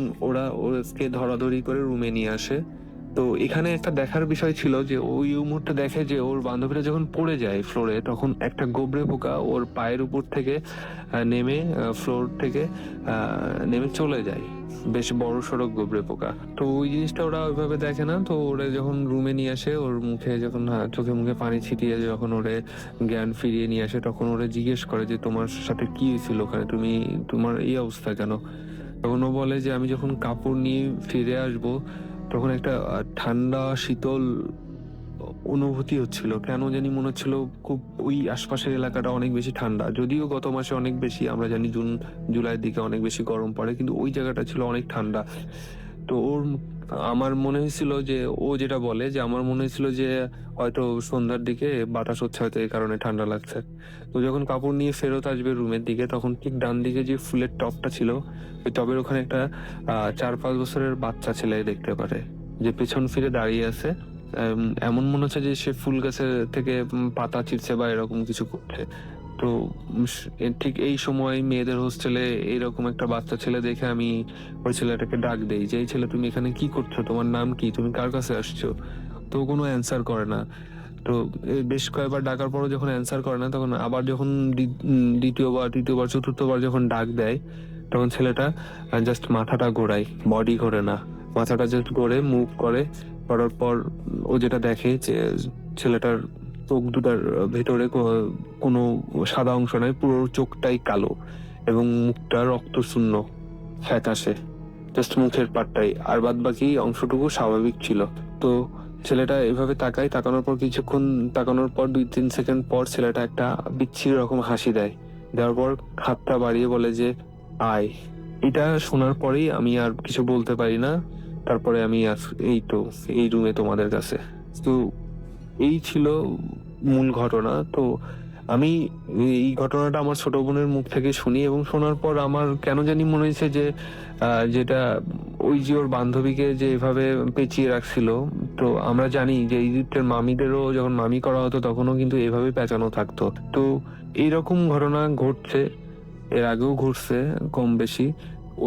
ওকে ধরাধরি করে রুমে নিয়ে আসে। তো এখানে একটা দেখার বিষয় ছিল যে ওই মুহূর্তে দেখে যে ওর বান্ধবীরা যখন পড়ে যায় ফ্লোরে, তখন একটা গোবরে পোকা ওর পায়ের উপর থেকে নেমে ফ্লোর থেকে নেমে চলে যায়, বেশ বড় সড়ো গোবরে পোকা। তো ওই জিনিসটা ওরা ওইভাবে দেখে না। তো ওরা যখন রুমে নিয়ে আসে, ওর মুখে যখন চোখে মুখে পানি ছিটিয়ে যখন ওরে জ্ঞান ফিরিয়ে নিয়ে আসে, তখন ওরা জিজ্ঞেস করে যে তোমার সাথে কি হয়েছিল ওখানে, তোমার এই অবস্থা কেন? তখন ও বলে যে আমি যখন কাপড় নিয়ে ফিরে আসবো তখন একটা ঠান্ডা শীতল অনুভূতি হচ্ছিল, কেন জানি মনে হচ্ছিল খুব ওই আশপাশের এলাকাটা অনেক বেশি ঠান্ডা, যদিও গত মাসে অনেক বেশি, আমরা জানি জুন জুলাইয়ের দিকে অনেক বেশি গরম পড়ে, কিন্তু ওই জায়গাটা ছিল অনেক ঠান্ডা। তো ওর আমার মনে হয়েছিল যে ও যেটা বলে যে আমার মনে হয়েছিল যে হয়তো সন্ধ্যার দিকে বাতাস হচ্ছে, হয়তো এই কারণে ঠান্ডা লাগছে। তো যখন কাপড় নিয়ে ফেরত আসবে রুমের দিকে, তখন ঠিক ডান দিকে যে ফুলের টবটা ছিল, ওই টবের ওখানে একটা 4-5 বছরের বাচ্চা ছেলে দেখতে পারে, যে পেছন ফিরে দাঁড়িয়ে আছে। এমন মনে হচ্ছে যে সে ফুল গাছের থেকে পাতা ছিঁড়ছে বা এরকম কিছু করছে। তো ঠিক এই সময় মেয়েদের হোস্টেলে এরকম একটা বাচ্চা ছেলে দেখে আমি ওই ছেলেটাকে ডাক দেই যে, এই ছেলে তুমি এখানে কি করছো, তোমার নাম কি, তুমি কার কাছে আসছো? তো কোনো অ্যান্সার করে না। তো বেশ কয়েকবার ডাকার পরও যখন অ্যান্সার করে না, তখন আবার যখন দ্বিতীয়বার, তৃতীয়বার, চতুর্থবার যখন ডাক দেয়, তখন ছেলেটা জাস্ট মাথাটা ঘোরায়, বডি ঘোরে না, মাথাটা জাস্ট ঘোরে, মুভ করে। করার পর ও যেটা দেখে যে ছেলেটার চোখ দুটার ভেতরে কোনো সাদা অংশ নাই, পুরো চোখটাই কালো এবং মুখটা রক্তশূন্য, ফ্যাকাশে, জাস্ট মুখের পাটটাই, আর বাদ বাকি অংশটুকু স্বাভাবিক ছিল। তো ছেলেটা এভাবে তাকায়, তাকানোর পর কিছুক্ষণ তাকানোর পর 2-3 সেকেন্ড পর ছেলেটা একটা বিচ্ছিরি রকম হাসি দেয়, দেওয়ার পর হাতটা বাড়িয়ে বলে যে আয়। এটা শোনার পরেই আমি আর কিছু বলতে পারি না। তারপরে আমি আর এই রুমে তোমাদের কাছে। তো এই ছিল মূল ঘটনা। তো আমি এই ঘটনাটা আমার ছোট বোনের মুখ থেকে শুনি, এবং শোনার পর আমার কেন জানি মনে হয়েছে যে যেটা ওই যে ওর বান্ধবীকে যে এভাবে পেঁচিয়ে রাখছিল, তো আমরা জানি যে ইজিপ্টের মামিদেরও যখন মামি করা হতো তখনও কিন্তু এভাবে পেঁচানো থাকতো। তো এইরকম ঘটনা ঘটছে, এর আগেও ঘটছে কম বেশি।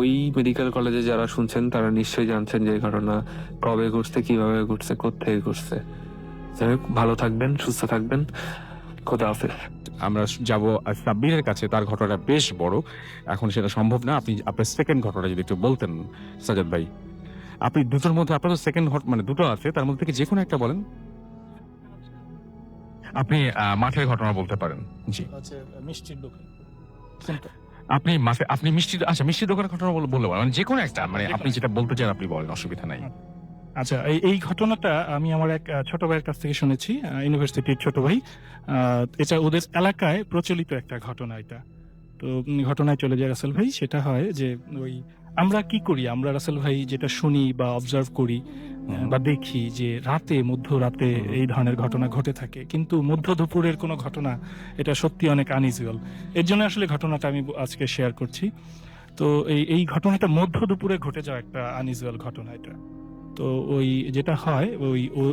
ওই মেডিকেল কলেজে যারা শুনছেন তারা নিশ্চয়ই জানছেন যে এই ঘটনা কবে ঘটছে, কিভাবে ঘটছে, কোত্থেকে ঘটছে। যাই হোক, ভালো থাকবেন, সুস্থ থাকবেন, খোদা হাফেজ। আমরা যাব সাব্বিরের কাছে, তার ঘটনাটা বেশ বড়, এখন সেটা সম্ভব না। আপনি আপনার সেকেন্ড ঘটনা যদি একটু বলতেন সাজাদ ভাই। আপনি দুটোর মধ্যে, আপনার তো সেকেন্ড মানে দুটো আছে, তার মধ্যে থেকে যে কোনো একটা বলেন। আপনি মাঠের ঘটনা বলতে পারেন। জি, হচ্ছে মিষ্টির দোকান। আপনি মিষ্টির দোকানের ঘটনা বলতে পারেন, মানে যে কোনো একটা, মানে আপনি যেটা বলতে চান আপনি বলেন, অসুবিধা নাই। আচ্ছা, এই ঘটনাটা আমি আমার এক ছোট ভাইয়ের কাছ থেকে শুনেছি, ইউনিভার্সিটির ছোট ভাই। এটা ওদের এলাকায় প্রচলিত একটা ঘটনা এটা। তো ঘটনায় চলে যায় রাসেল ভাই। সেটা হয় যে ওই আমরা কি করি, আমরা রাসেল ভাই যেটা শুনি বা অবজার্ভ করি বা দেখি যে মধ্যরাতে এই ধরনের ঘটনা ঘটে থাকে, কিন্তু মধ্য দুপুরের কোনো ঘটনা, এটা সত্যি অনেক আনইউজুয়াল। এর জন্য আসলে ঘটনাটা আমি আজকে শেয়ার করছি। তো এই ঘটনাটা মধ্য দুপুরে ঘটে যাওয়া একটা আনইউজুয়াল ঘটনা এটা। তো ওই যেটা হয়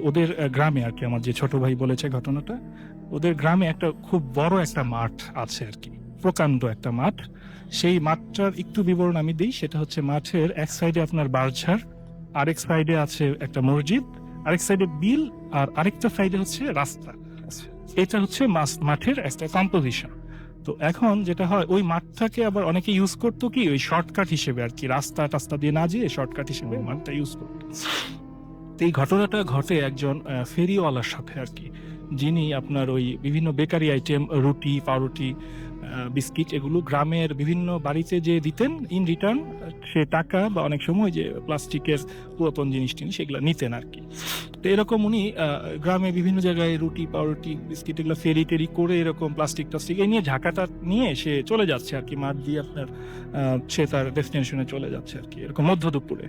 ওদের গ্রামে আর কি, আমার যে ছোট ভাই বলেছে ঘটনাটা, ওদের গ্রামে একটা খুব বড় একটা মাঠ আছে আর কি, প্রকাণ্ড একটা মাঠ। সেই মাঠটার একটু বিবরণ আমি দিই। সেটা হচ্ছে মাঠের এক সাইডে আপনার বাঁশঝাড়, আরেক সাইডে আছে একটা মসজিদ, আরেক সাইডে বিল, আর আরেকটা সাইডে হচ্ছে রাস্তা। এটা হচ্ছে মাঠের একটা কম্পোজিশন। তো এখন যেটা হয়, ওই মাঠটাকে আবার অনেকে ইউজ করতো কি ওই শর্টকাট হিসেবে আর কি, রাস্তা দিয়ে না যেয়ে শর্টকাট হিসেবে মাঠটা ইউজ করতো। তো এই ঘটনাটা ঘটে একজন ফেরিওয়ালার সাথে আর কি, যিনি আপনার ওই বিভিন্ন বেকারি আইটেম, রুটি, পাউরুটি, বিস্কিট, এগুলো গ্রামের বিভিন্ন বাড়িতে যে দিতেন, ইন রিটার্ন সে টাকা বা অনেক সময় যে প্লাস্টিকের পুরাতন জিনিস সেগুলো নিতেন আর কি। তো এরকম উনি গ্রামে বিভিন্ন জায়গায় রুটি, পাউরুটি, বিস্কিট এগুলো ফেরি টেরি করে এরকম প্লাস্টিক এই নিয়ে ঝাঁকাটা নিয়ে সে চলে যাচ্ছে আর কি, মাঠ দিয়ে আপনার সে তার ডেস্টিনেশনে চলে যাচ্ছে আর কি, এরকম মধ্য দুপুরে।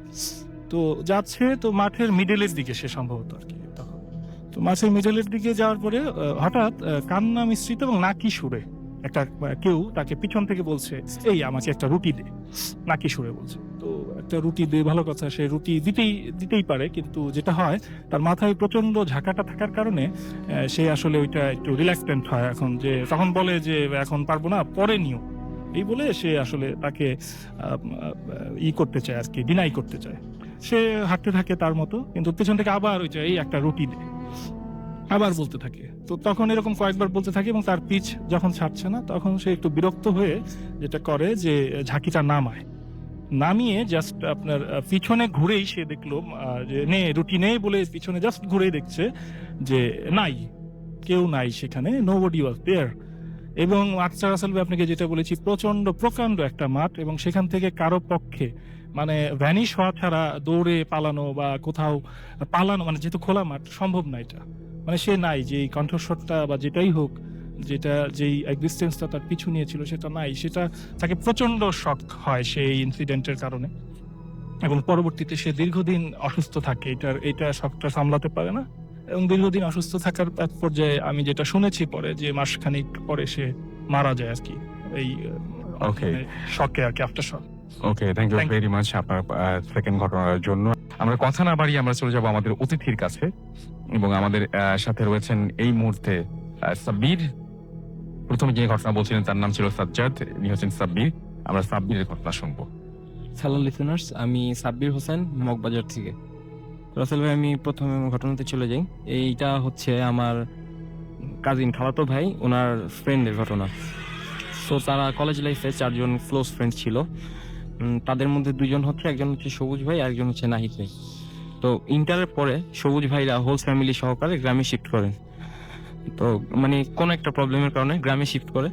তো যাচ্ছে, তো মাঠের মিডলের দিকে সে সম্ভবত আর কি তখন। তো মাঠের মিডলের দিকে যাওয়ার পরে হঠাৎ কান্না মিশ্রিত এবং নাকি সুরে একটা কেউ তাকে পিছন থেকে বলছে, এই আমাকে একটা রুটি দে, নাকি সুরে বলছে। তো একটা রুটি দে, ভালো কথা, সে রুটি দিতেই পারে, কিন্তু যেটা হয় তার মাথায় প্রচন্ড ঝাঁকাটা থাকার কারণে সে আসলে ওইটা একটু রিল্যাক্টেন্ট হয় এখন, যে তখন বলে যে এখন পারবো না, পরে নিও, এই বলে সে আসলে তাকে করতে চায় আর কি, ডিনাই করতে চায়। সে হাঁটতে থাকে তার মতো, কিন্তু পেছন থেকে আবার ওই যে এই একটা রুটি দে আবার বলতে থাকে। তো তখন এরকম কয়েকবার বলতে থাকে, এবং তার পিচ যখন ছাড়ছে না, তখন সে একটু বিরক্ত হয়ে যেটা করে যে ঝাঁকিটা নামিয়ে জাস্ট আপনার পিছনে ঘুরেই সে দেখলো যে রুটি নেই বলে পিছনে জাস্ট ঘুরেই দেখছে যে নাই, কেউ নাই সেখানে, নোবডি ওয়াজ দেয়ার। এবং আচ্ছা আসলে আপনাকে যেটা বলেছি, প্রকাণ্ড একটা মাঠ, এবং সেখান থেকে কারো পক্ষে মানে ভ্যানিশ হওয়া ছাড়া দৌড়ে পালানো বা কোথাও পালানো, মানে যেহেতু খোলা মাঠ, সম্ভব না এটা। মানে সে নাই, যে কণ্ঠস্বরটা বা যেটাই হোক, যেই এক্সিস্টেন্সটা তার পিছু নিয়েছিল সেটা নাই, সেটা তাকে প্রচন্ড শক হয় সেই ইনসিডেন্টের কারণে। এবং পরবর্তীতে সে দীর্ঘদিন অসুস্থ থাকে, এটা সবটা সামলাতে পারে না, এবং দীর্ঘদিন অসুস্থ থাকার এক পর্যায়ে আমি যেটা শুনেছি পরে যে মাসখানেক পরে সে মারা যায় আর কি, এই Okay. শকে আর কি, after shock. Okay, thank you Thank you. Very much আপনার সেকেন্ড ঘটনার জন্য। আমরা কথা না বাড়িয়ে আমরা চলে যাব আমাদের অতিথির কাছে, এবং আমাদের সাথে রয়েছেন এই মুহূর্তে সাব্বির। প্রথমে যে ঘটনা বলছিলেন তার নাম ছিল সাজ্জাদ, ইনি হচ্ছেন সাব্বির। আমরা সাব্বিরের ঘটনা শুনবো। হ্যালো লিসেনার্স, আমি সাব্বির হোসেন মগবাজার থেকে। রাসেল ভাই, আমি প্রথমে ঘটনাতে চলে যাই। এইটা হচ্ছে আমার কাজিন খালাতো ভাই, ওনার ফ্রেন্ডের ঘটনা। সো তারা কলেজ লাইফে 4 জন ক্লোজ ফ্রেন্ড ছিল। তাদের মধ্যে 2 জন হচ্ছে, একজন হচ্ছে সবুজ ভাই, আরেকজন হচ্ছে নাহিদ ভাই। তো ইন্টারের পরে সবুজ ভাইরা হোল ফ্যামিলি সহকারে গ্রামে শিফট করেন। তো মানে কোনো একটা প্রবলেমের কারণে গ্রামে শিফট করে।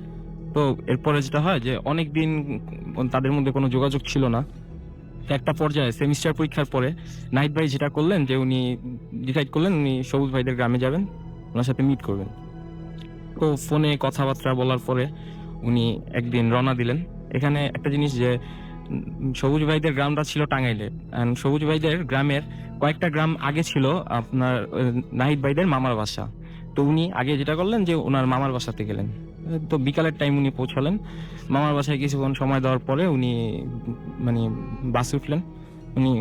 তো এরপরে যেটা হয় যে অনেক দিন তাদের মধ্যে কোনো যোগাযোগ ছিল না। তো একটা পর্যায়ে সেমিস্টার পরীক্ষার পরে নাহিদ ভাই যেটা করলেন যে উনি ডিসাইড করলেন উনি সবুজ ভাইদের গ্রামে যাবেন, ওনার সাথে মিট করবেন। তো ফোনে কথাবার্তা বলার পরে উনি একদিন রওনা দিলেন। এখানে একটা জিনিস যে সবুজ ভাইদের গ্রামটা ছিল টাঙ্গাইলে, অ্যান্ড সবুজ ভাইদের গ্রামের কয়েকটা গ্রাম আগে ছিল আপনার নাহিদ ভাইদের মামার বাসা। তো উনি আগে যেটা করলেন যে ওনার মামার বাসাতে গেলেন। তো বিকালের টাইম উনি পৌঁছালেন মামার বাসায়। কিছুক্ষণ সময় দেওয়ার পরে উনি মানে বাসে উঠলেন, উনি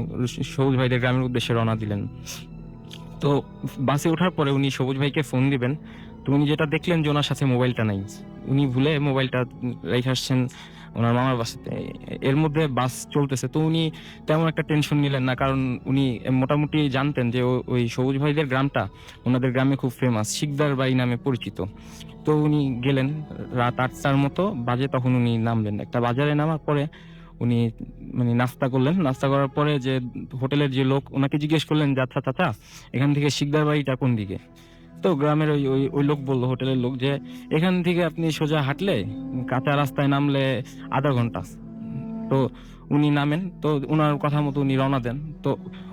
সবুজ ভাইদের গ্রামের উদ্দেশ্যে রওনা দিলেন। তো বাসে ওঠার পরে উনি সবুজ ভাইকে ফোন দিবেন। তো উনি যেটা দেখলেন যে ওনার সাথে মোবাইলটা নাই, উনি ভুলে মোবাইলটা রেখে আসছেন ওনার মামার বাসাতে। এর মধ্যে বাস চলতেছে, তো উনি তেমন একটা টেনশন নিলেন না, কারণ উনি মোটামুটি জানতেন যে ওই সবুজ ভাইদের গ্রামটা ওনাদের গ্রামে খুব ফেমাস, শিকদার বাড়ি নামে পরিচিত। তো উনি গেলেন রাত 8টার মতো বাজে, তখন উনি নামলেন। একটা বাজারে নামার পরে উনি মানে নাস্তা করলেন। নাস্তা করার পরে যে হোটেলের যে লোক ওনাকে জিজ্ঞেস করলেন যে আচ্ছা চাচা, এখান থেকে শিকদার বাড়িটা কোন দিকে? তো গ্রামের ওই লোক বললো, হোটেলের লোক, যে এখান থেকে আপনি সোজা হাঁটলে কাঁচা রাস্তায় নামলে আধা ঘন্টা। তো উনি নামেন, তো ওনার কথা মতো উনি রওনা দেন। তো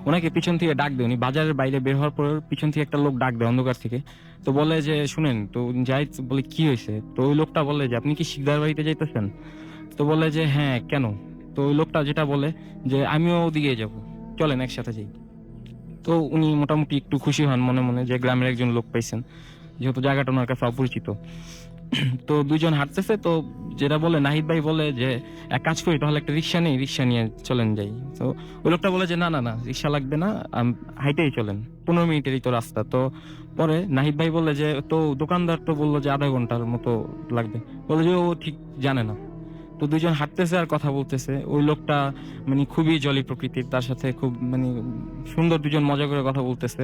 ওনাকে পিছন থেকে ডাক দেয়, উনি বাজারের বাইরে বের হওয়ার পর পিছন থেকে একটা লোক ডাক দেয় অন্ধকার থেকে। তো বলে যে শুনেন, তো যাই, বলে কি হয়েছে? তো ওই লোকটা বলে যে আপনি কি শিকদার বাড়িতে যাইতেছেন? তো বলে যে হ্যাঁ, কেন? তো ওই লোকটা যেটা বলে যে আমিও ওদিকে যাব, চলেন একসাথে যাই। তো উনি মোটামুটি একটু খুশি হন মনে মনে যে গ্রামের একজন লোক পাইছেন, যেহেতু জায়গাটা ওনার কাছে অপরিচিত। তো 2 জন হাঁটতেছে। তো যেটা বলে নাহিদ ভাই বলে যে এক কাজ করি, তাহলে একটা রিক্সা নেই, রিক্সা নিয়ে চলেন যাই। তো ওই লোকটা বলে যে না না না, রিক্সা লাগবে না, হাইটেই চলেন, 15 মিনিটেরই তো রাস্তা। তো পরে নাহিদ ভাই বলে যে তো দোকানদার তো বললো যে আধা ঘন্টার মতো লাগবে, বলে যে ও ঠিক জানে না। তো 2 জন হাঁটতেছে আর কথা বলতেছে। ওই লোকটা মানে খুবই জলি প্রকৃতির, তার সাথে খুব মানে সুন্দর, 2 জন মজা করে কথা বলতেছে।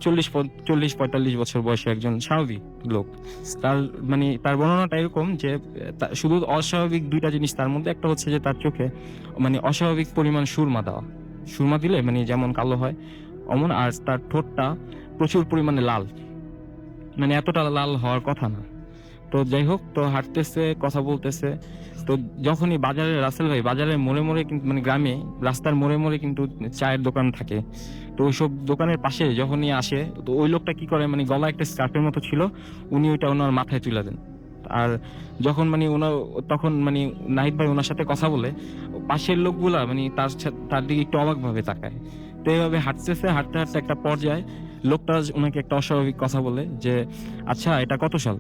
40-45 বছর বয়সে একজন স্বাভাবিক লোক। তার মানে তার বর্ণনাটা এরকম যে শুধু অস্বাভাবিক 2টা জিনিস তার মধ্যে। একটা হচ্ছে যে তার চোখে মানে অস্বাভাবিক পরিমাণ সুরমা দেওয়া, সুরমা দিলে মানে যেমন কালো হয় অমন। আর তার ঠোঁটটা প্রচুর পরিমাণে লাল, মানে এতটা লাল হওয়ার কথা না। তো যাই হোক, তো হাঁটতেছে, কথা বলতেছে। তো যখনই বাজারে, রাসেল ভাই, বাজারের মোড়ে মোড়ে কিন্তু মানে গ্রামে রাস্তার মোড়ে মোড়ে কিন্তু চায়ের দোকান থাকে। তো ওইসব দোকানের পাশে যখনই আসে, তো ওই লোকটা কি করে, মানে গলা একটা স্কার্ফের মতো ছিল, উনি ওইটা ওনার মাথায় তুলে দেন। আর যখন মানে ওনার, তখন মানে নাহিদ ভাই ওনার সাথে কথা বলে, পাশের লোকগুলা মানে তার দিকে একটু অবাকভাবে তাকায়। তো এইভাবে হাঁটতেছে, হাঁটতে হাঁটতে একটা পর্যায়ে লোকটা ওনাকে একটা অস্বাভাবিক কথা বলে যে আচ্ছা এটা কত সাল?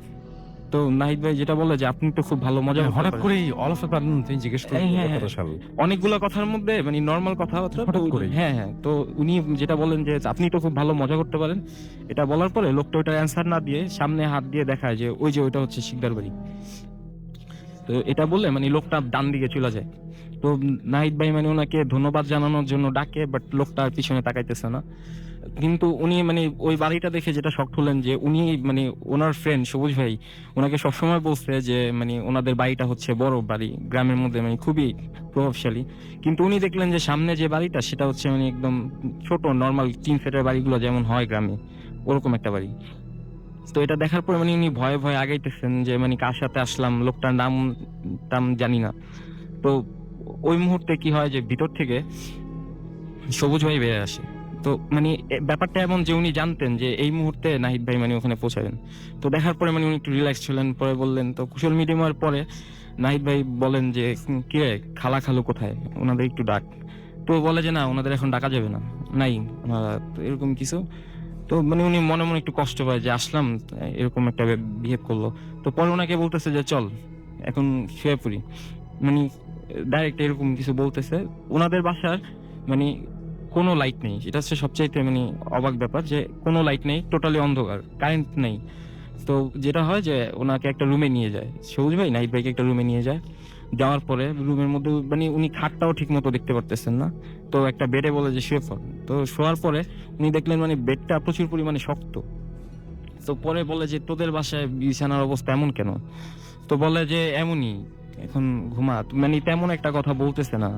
তো নাহিদ ভাই যেটা বলে যে আপনি তো খুব ভালো মজা করতে হঠাৎ পারেন। করেই অল অফ সাডেন তিনি জিজ্ঞেস করেন হ্যাঁ, কত হ্যাঁ। সাল? অনেকগুলো কথার মধ্যে মানে নর্মাল কথাবার্তা। হঠাৎ তো করেই? হ্যাঁ হ্যাঁ, তো উনি যেটা বলেন যে আপনি তো খুব ভালো মজা করতে পারেন, এটা বলার পরে লোকটা ওইটার অ্যান্সার না দিয়ে সামনে হাত দিয়ে দেখায় যে ওই যে ওইটা হচ্ছে শিকদার বাড়ি। তো এটা বলে মানে লোকটা ডান দিকে চলে যায়। তো নাহিদ ভাই মানে ওনাকে ধন্যবাদ জানানোর জন্য ডাকে, বাট লোকটা আর পিছনে তাকাইতেছে না। কিন্তু উনি মানে ওই বাড়িটা দেখে যেটা শক হলেন যে উনি মানে ওনার ফ্রেন্ড সবুজ ভাই ওনাকে সবসময় বলছে যে মানে ওনাদের বাড়িটা হচ্ছে বড় বাড়ি, গ্রামের মধ্যে মানে খুবই প্রভাবশালী। কিন্তু উনি দেখলেন যে সামনে যে বাড়িটা সেটা হচ্ছে মানে একদম ছোট নর্মাল 3 সেটের বাড়িগুলো যেমন হয় গ্রামে, ওরকম একটা বাড়ি। তো এটা দেখার পরে মানে উনি ভয়ে ভয়ে আগাইতেছেন যে মানে কার সাথে আসলাম, লোকটার নাম জানি না। তো ওই মুহূর্তে কি হয় যে ভিতর থেকে সবুজ ভাই বেরিয়ে আসে। তো মানে ব্যাপারটা এমন যে উনি জানতেন যে এই মুহূর্তে নাহিদ ভাই মানে ওখানে পৌঁছাবেন। তো দেখার পরে মানে উনি একটু রিল্যাক্স ছিলেন, পরে বললেন, তো কুশল মিডিয়ামের পরে নাহিদ ভাই বলেন যে কিরে খালা খালু কোথায়, ওনাদের একটু ডাক। তো বলে যে না ওনাদের এখন ডাকা যাবে না, নাই ওনারা, তো এরকম কিছু। তো মানে উনি মনে মনে একটু কষ্ট পায় যে আসলাম এরকম একটা বিহেভ করলো। তো পরে ওনাকে বলতেছে যে চল এখন শুয়ে পড়ি, মানে ডাইরেক্ট এরকম কিছু বলতেছে। ওনাদের বাসার মানে কোনো লাইট নেই, এটা হচ্ছে সবচাইতে মানে অবাক ব্যাপার, যে কোনো লাইট নেই, টোটালি অন্ধকার, কারেন্ট নেই। তো যেটা হয় যে ওনাকে একটা রুমে নিয়ে যায় সবুজ ভাই, নাইট ভাইকে একটা রুমে নিয়ে যায়। যাওয়ার পরে রুমের মধ্যে মানে উনি খাটটাও ঠিক মতো দেখতে পারতেছেন না, তো একটা বেডে বলে যে শুয়ে পড়। তো শোয়ার পরে উনি দেখলেন মানে বেডটা প্রচুর পরিমাণে শক্ত। তো পরে বলে যে তোদের বাসায় বিছানার অবস্থা এমন কেন? তো বলে যে এমনই, এখন ঘুমা। মানে তেমন একটা কথা বলতেছে না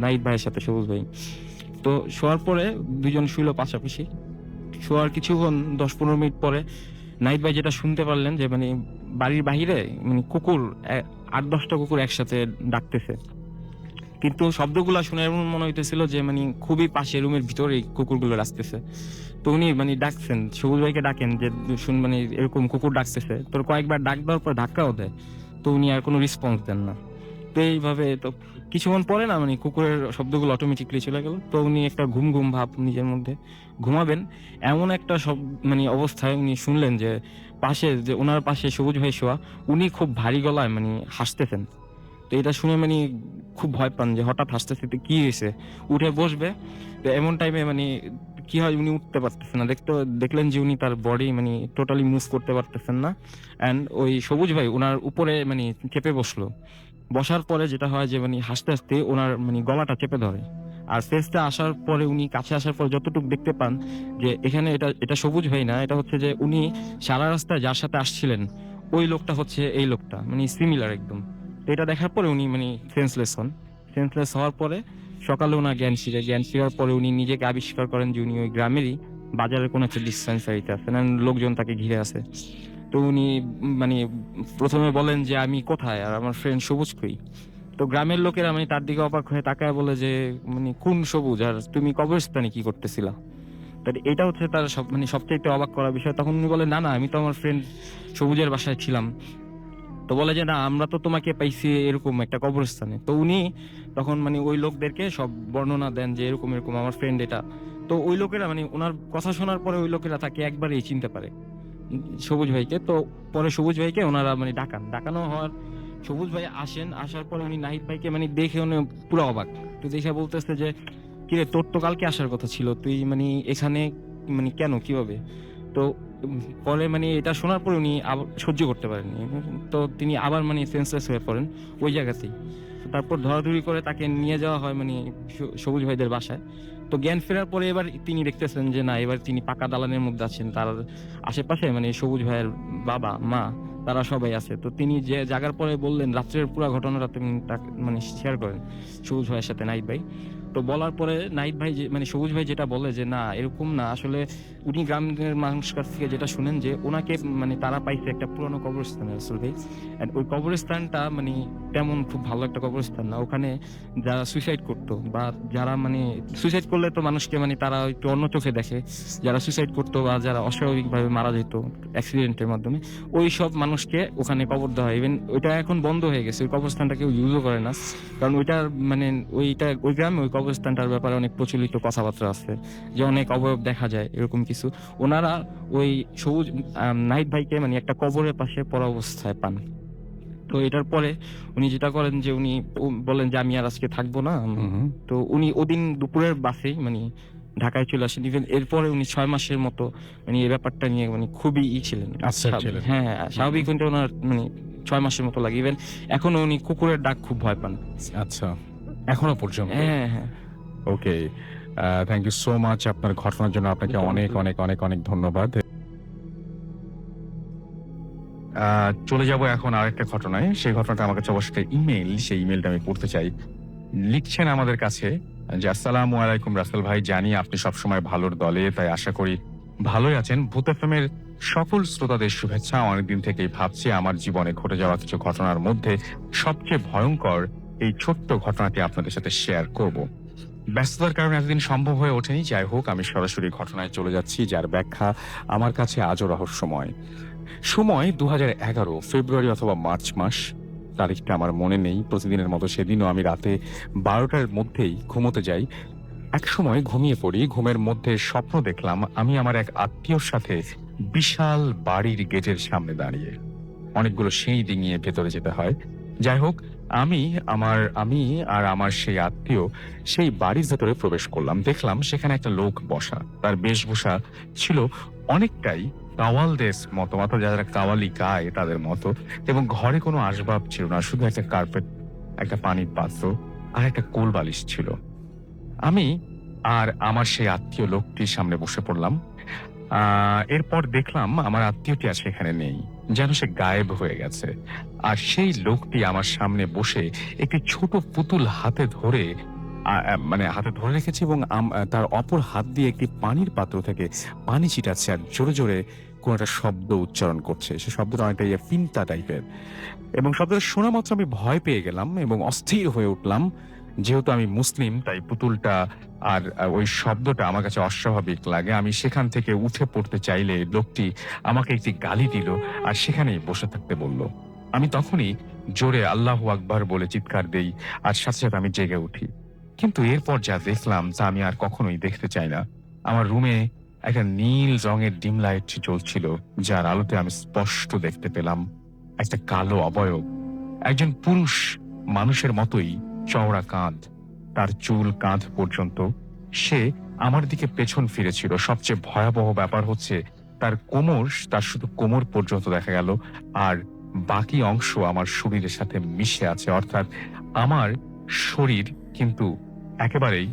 নাইট ভাইয়ের সাথে সবুজ ভাই। তো শোয়ার পরে দুজন শুইলো পাশাপাশি। শোয়ার কিছুক্ষণ 10-15 মিনিট পরে নাইট ভাই যেটা শুনতে পারলেন যে মানে বাড়ির বাহিরে মানে কুকুর 8-10টা কুকুর একসাথে ডাকতেছে, কিন্তু শব্দগুলো শুনে এমন মনে হইতেছিল যে মানে খুবই পাশে রুমের ভিতরেই কুকুরগুলো আসতেছে। তো উনি মানে ডাকছেন, সবুজ ভাইকে ডাকেন যে শুন মানে এরকম কুকুর ডাকতেছে। তোর কয়েকবার ডাক দেওয়ার পর ধাক্কাও দেয়, তো উনি আর কোনো রেসপন্স দেন না। তো এইভাবে তো কিছুক্ষণ পরে না মানে কুকুরের শব্দগুলো অটোমেটিকলি চলে গেল। তো উনি একটা ঘুম ঘুম ভাব নিজের মধ্যে, ঘুমাবেন এমন একটা সব মানে অবস্থায় উনি শুনলেন যে পাশে, যে ওনার পাশে সবুজ ভাই শোয়া, উনি খুব ভারী গলায় মানে হাসতেছেন। তো এটা শুনে মানে খুব ভয় পান যে হঠাৎ হাসতেছে, তো কি হয়েছে, উঠে বসবে। তো এমন টাইমে মানে কি হয়, উনি উঠতে পারতেছেন না। দেখলেন যে উনি তার বডি মানে টোটালি মুভ করতে পারতেছেন না। অ্যান্ড ওই সবুজ ভাই ওনার উপরে মানে চেপে বসলো। বসার পরে যেটা হয় যে মানে হাসতে হাসতে ওনার মানে গলাটা চেপে ধরে। আর ফেসটা আসার পরে উনি কাছে আসার পর যতটুকু দেখতে পান যে এখানে এটা সবুজ ভাই না, এটা হচ্ছে যে উনি সারা রাস্তায় যার সাথে আসছিলেন ওই লোকটা হচ্ছে এই লোকটা, মানে সিমিলার একদম। তো এটা দেখার পরে উনি মানে সেন্সলেস হওয়ার পরে সকালে ওনার জ্ঞান ফিরার পরে উনি নিজেকে আবিষ্কার করেন যে উনি ওই গ্রামেরই বাজারের কোনো একটা ডিসপেন্সারিতে আছেন, and লোকজন তাকে ঘিরে আছে। তো উনি মানে প্রথমে বলেন যে আমি কোথায়, আর আমার ফ্রেন্ড সবুজ কই। তো গ্রামের লোকেরা মানে তার দিকে অবাক হয়ে তাকায় বলে যে মানে কোন সবুজ, আর তুমি কবরস্থানে কি করতেছিলা? তাই এটা হচ্ছে তার সব মানে সবচেয়ে অবাক করা বিষয়। তখন উনি বলে না আমি তো আমার ফ্রেন্ড সবুজের বাসায় ছিলাম। তো বলে যে না আমরা তো তোমাকে পাইছি এরকম একটা কবরস্থানে। তো উনি তখন মানে ওই লোকদেরকে সব বর্ণনা দেন যে এরকম এরকম আমার ফ্রেন্ড এটা। তো ওই লোকেরা মানে ওনার কথা শোনার পরে ওই লোকেরা তাকে একবারেই চিনতে পারে, সবুজ ভাইকে। তো পরে সবুজ ভাইকে ওনারা মানে ডাকানো হওয়ার সবুজ ভাই আসেন। আসার পরে উনি নাহিদ ভাইকে মানে দেখে উনি পুরো অবাক। তো দেখে বলতেছে যে কিরে তোর তো কালকে আসার কথা ছিল, তুই মানে এখানে মানে কেন, কিভাবে? তো পরে মানে এটা শোনার পরে উনি আবার সহ্য করতে পারেননি। তো তিনি আবার মানে সেন্সলেস হয়ে পড়েন ওই জায়গাতেই। তো তারপর ধরাধরি করে তাকে নিয়ে যাওয়া হয় মানে সবুজ ভাইদের বাসায়। তো জ্ঞান ফেরার পরে এবার তিনি দেখতেছেন যে না এবার তিনি পাকা দালানের মধ্যে আছেন, তার আশেপাশে মানে সবুজ ভাইয়ের বাবা মা তারা সবাই আছে। তো তিনি যে জায়গার পরে বললেন রাত্রের পুরো ঘটনাটা তিনি তাকে মানে শেয়ার করেন সবুজ ভাইয়ের সাথে নাহিদ ভাই। তো বলার পরে নাহিদ ভাই মানে সবুজ ভাই যেটা বলে যে না এরকম না, আসলে উনি গ্রামের মানুষের কাছ থেকে যেটা শুনেন যে ওনাকে মানে তারা পাইছে একটা পুরনো কবরস্থানে আসলে ভাই। And ওই কবরস্থানটা মানে তেমন খুব ভালো একটা কবরস্থান না। ওখানে যারা সুইসাইড করতো বা যারা মানে সুইসাইড করলে তো মানুষকে মানে তারা একটু অন্য চোখে দেখে, যারা সুইসাইড করতো বা যারা অস্বাভাবিকভাবে মারা যেত অ্যাক্সিডেন্টের মাধ্যমে, ওই সব মানুষকে ওখানে কবর দেওয়া হয়। ইভেন ওইটা এখন বন্ধ হয়ে গেছে, ওই কবরস্থানটা কেউ ইউজও করে না, কারণ ওইটার মানে ওই গ্রামে ওই কবরস্থানটার ব্যাপারে অনেক প্রচলিত কথাবার্তা আছে যে অনেক অবয়ব দেখা যায় এরকম কিছু। ওনারা ওই সবুজ নাহিদ ভাইকে মানে একটা কবরের পাশে পড়া অবস্থায় পান। তো এটার পরে উনি যেটা করেন যে উনি বলেন যে আমি আর আজকে থাকবো না। তো উনি ওদিন দুপুরের বাসেই মানে ঢাকায় চলে আসেন। ইভেন এরপরে উনি 6 মাসের মতো মানে এই ব্যাপারটা নিয়ে মানে খুবই ছিলেন। ছিলেন। হ্যাঁ স্বাভাবিক কিন্তু ওনার মানে 6 মাসের মতো লাগে। ইভেন এখনো উনি কুকুরের ডাক খুব ভয় পান। আচ্ছা, এখনো পর্যন্ত? হ্যাঁ হ্যাঁ। ওকে, থ্যাংক ইউ সো মাচ আপনার ঘটনার জন্য। আপনাকে অনেক অনেক অনেক অনেক ধন্যবাদ। চলে যাব এখন আরেকটা ঘটনায়। সেই ঘটনাটা আমার কাছে অবশ্যই ইমেল, সেই ইমেলটা আমি পড়তে চাই। লিখছেন আমাদের কাছে যে আসসালামু আলাইকুম রাসেল ভাই, জানি আপনি সবসময় ভালোর দলে, তাই আশা করি ভালোই আছেন। ভূত এফএমের সকল শ্রোতাদের শুভেচ্ছা। অনেকদিন থেকেই ভাবছি আমার জীবনে ঘটে যাওয়া কিছু ঘটনার মধ্যে সবচেয়ে ভয়ঙ্কর এই ছোট্ট ঘটনাটি আপনাদের সাথে শেয়ার করব। ব্যস্ততার কারণে এতদিন সম্ভব হয়ে ওঠেনি। যাই হোক, আমি সরাসরি ঘটনায় চলে যাচ্ছি, যার ব্যাখ্যা আমার কাছে আজও রহস্যময়। সময় 2011 ফেব্রুয়ারি অথবা মার্চ মাস, তারিখটা আমার মনে নেই। প্রতিদিনের মতো সেদিনও আমি রাতে 12টার মধ্যেই ঘুমোতে যাই। এক সময় ঘুমিয়ে পড়ি, ঘুমের মধ্যে স্বপ্ন দেখলাম আমি আমার এক আত্মীয়র সাথে বিশাল বাড়ির গেটের সামনে দাঁড়িয়ে। অনেকগুলো সিঁড়ি ডিঙিয়ে ভেতরে যেতে হয়। যাই হোক, আমি আর আমার সেই আত্মীয় সেই বাড়ির ভেতরে প্রবেশ করলাম। দেখলাম সেখানে একটা লোক বসা, তার বেশভূষা ছিল অনেকটাই কাওয়ালদের মতো, অর্থাৎ যারা কাওয়ালি গায় তাদের মতো, এবং ঘরে কোনো আসবাব ছিল না, শুধু একটা কার্পেট, একটা পানির পাত্র আর একটা কোল বালিশ ছিল। আমি আর আমার সেই আত্মীয় লোকটির সামনে বসে পড়লাম। এরপর দেখলাম আমার আত্মীয়টি আর সেখানে নেই, যেন সে গায়েব হয়ে গেছে। আর সেই লোকটি আমার সামনে বসে একটি ছোট পুতুল হাতে ধরে হাতে ধরে রেখেছে, এবং তার অপর হাত দিয়ে একটি পানির পাত্র থেকে পানি ছিটাচ্ছে আর জোরে জোরে কোন একটা শব্দ উচ্চারণ করছে। সে শব্দটা অনেকটা পিন্তা টাইপের, এবং শব্দটা শোনা মাত্র আমি ভয় পেয়ে গেলাম এবং অস্থির হয়ে উঠলাম। যেহেতু আমি মুসলিম, তাই পুতুলটা আর ওই শব্দটা আমার কাছে অস্বাভাবিক লাগে। আমি সেখান থেকে উঠে পড়তে চাইলে লোকটি আমাকে একটি গালি দিল আর সেখানেই বসে থাকতে বলল। আমি তখনই জোরে আল্লাহু আকবার বলে চিৎকার দেই, আর সাথে সাথে আমি জেগে উঠি। কিন্তু এরপর যা দেখলাম তা আমি আর কখনোই দেখতে চাই না। আমার রুমে একটা নীল রঙের ডিম লাইট জ্বলছিল, যার আলোতে আমি স্পষ্ট দেখতে পেলাম একটা কালো অবয়ব, একজন পুরুষ মানুষের মতোই চওড়া কাঁধ, তার চুল কাঁধ পর্যন্ত। সে আমার দিকে পেছন ফিরেছিল। সবচেয়ে ভয়াবহ ব্যাপার হচ্ছে তার শুধু কোমর পর্যন্ত দেখা গেল, আর বাকি অংশ আমার শরীরের সাথে মিশে আছে। অর্থাৎ আমার শরীর কিন্তু একেবারেই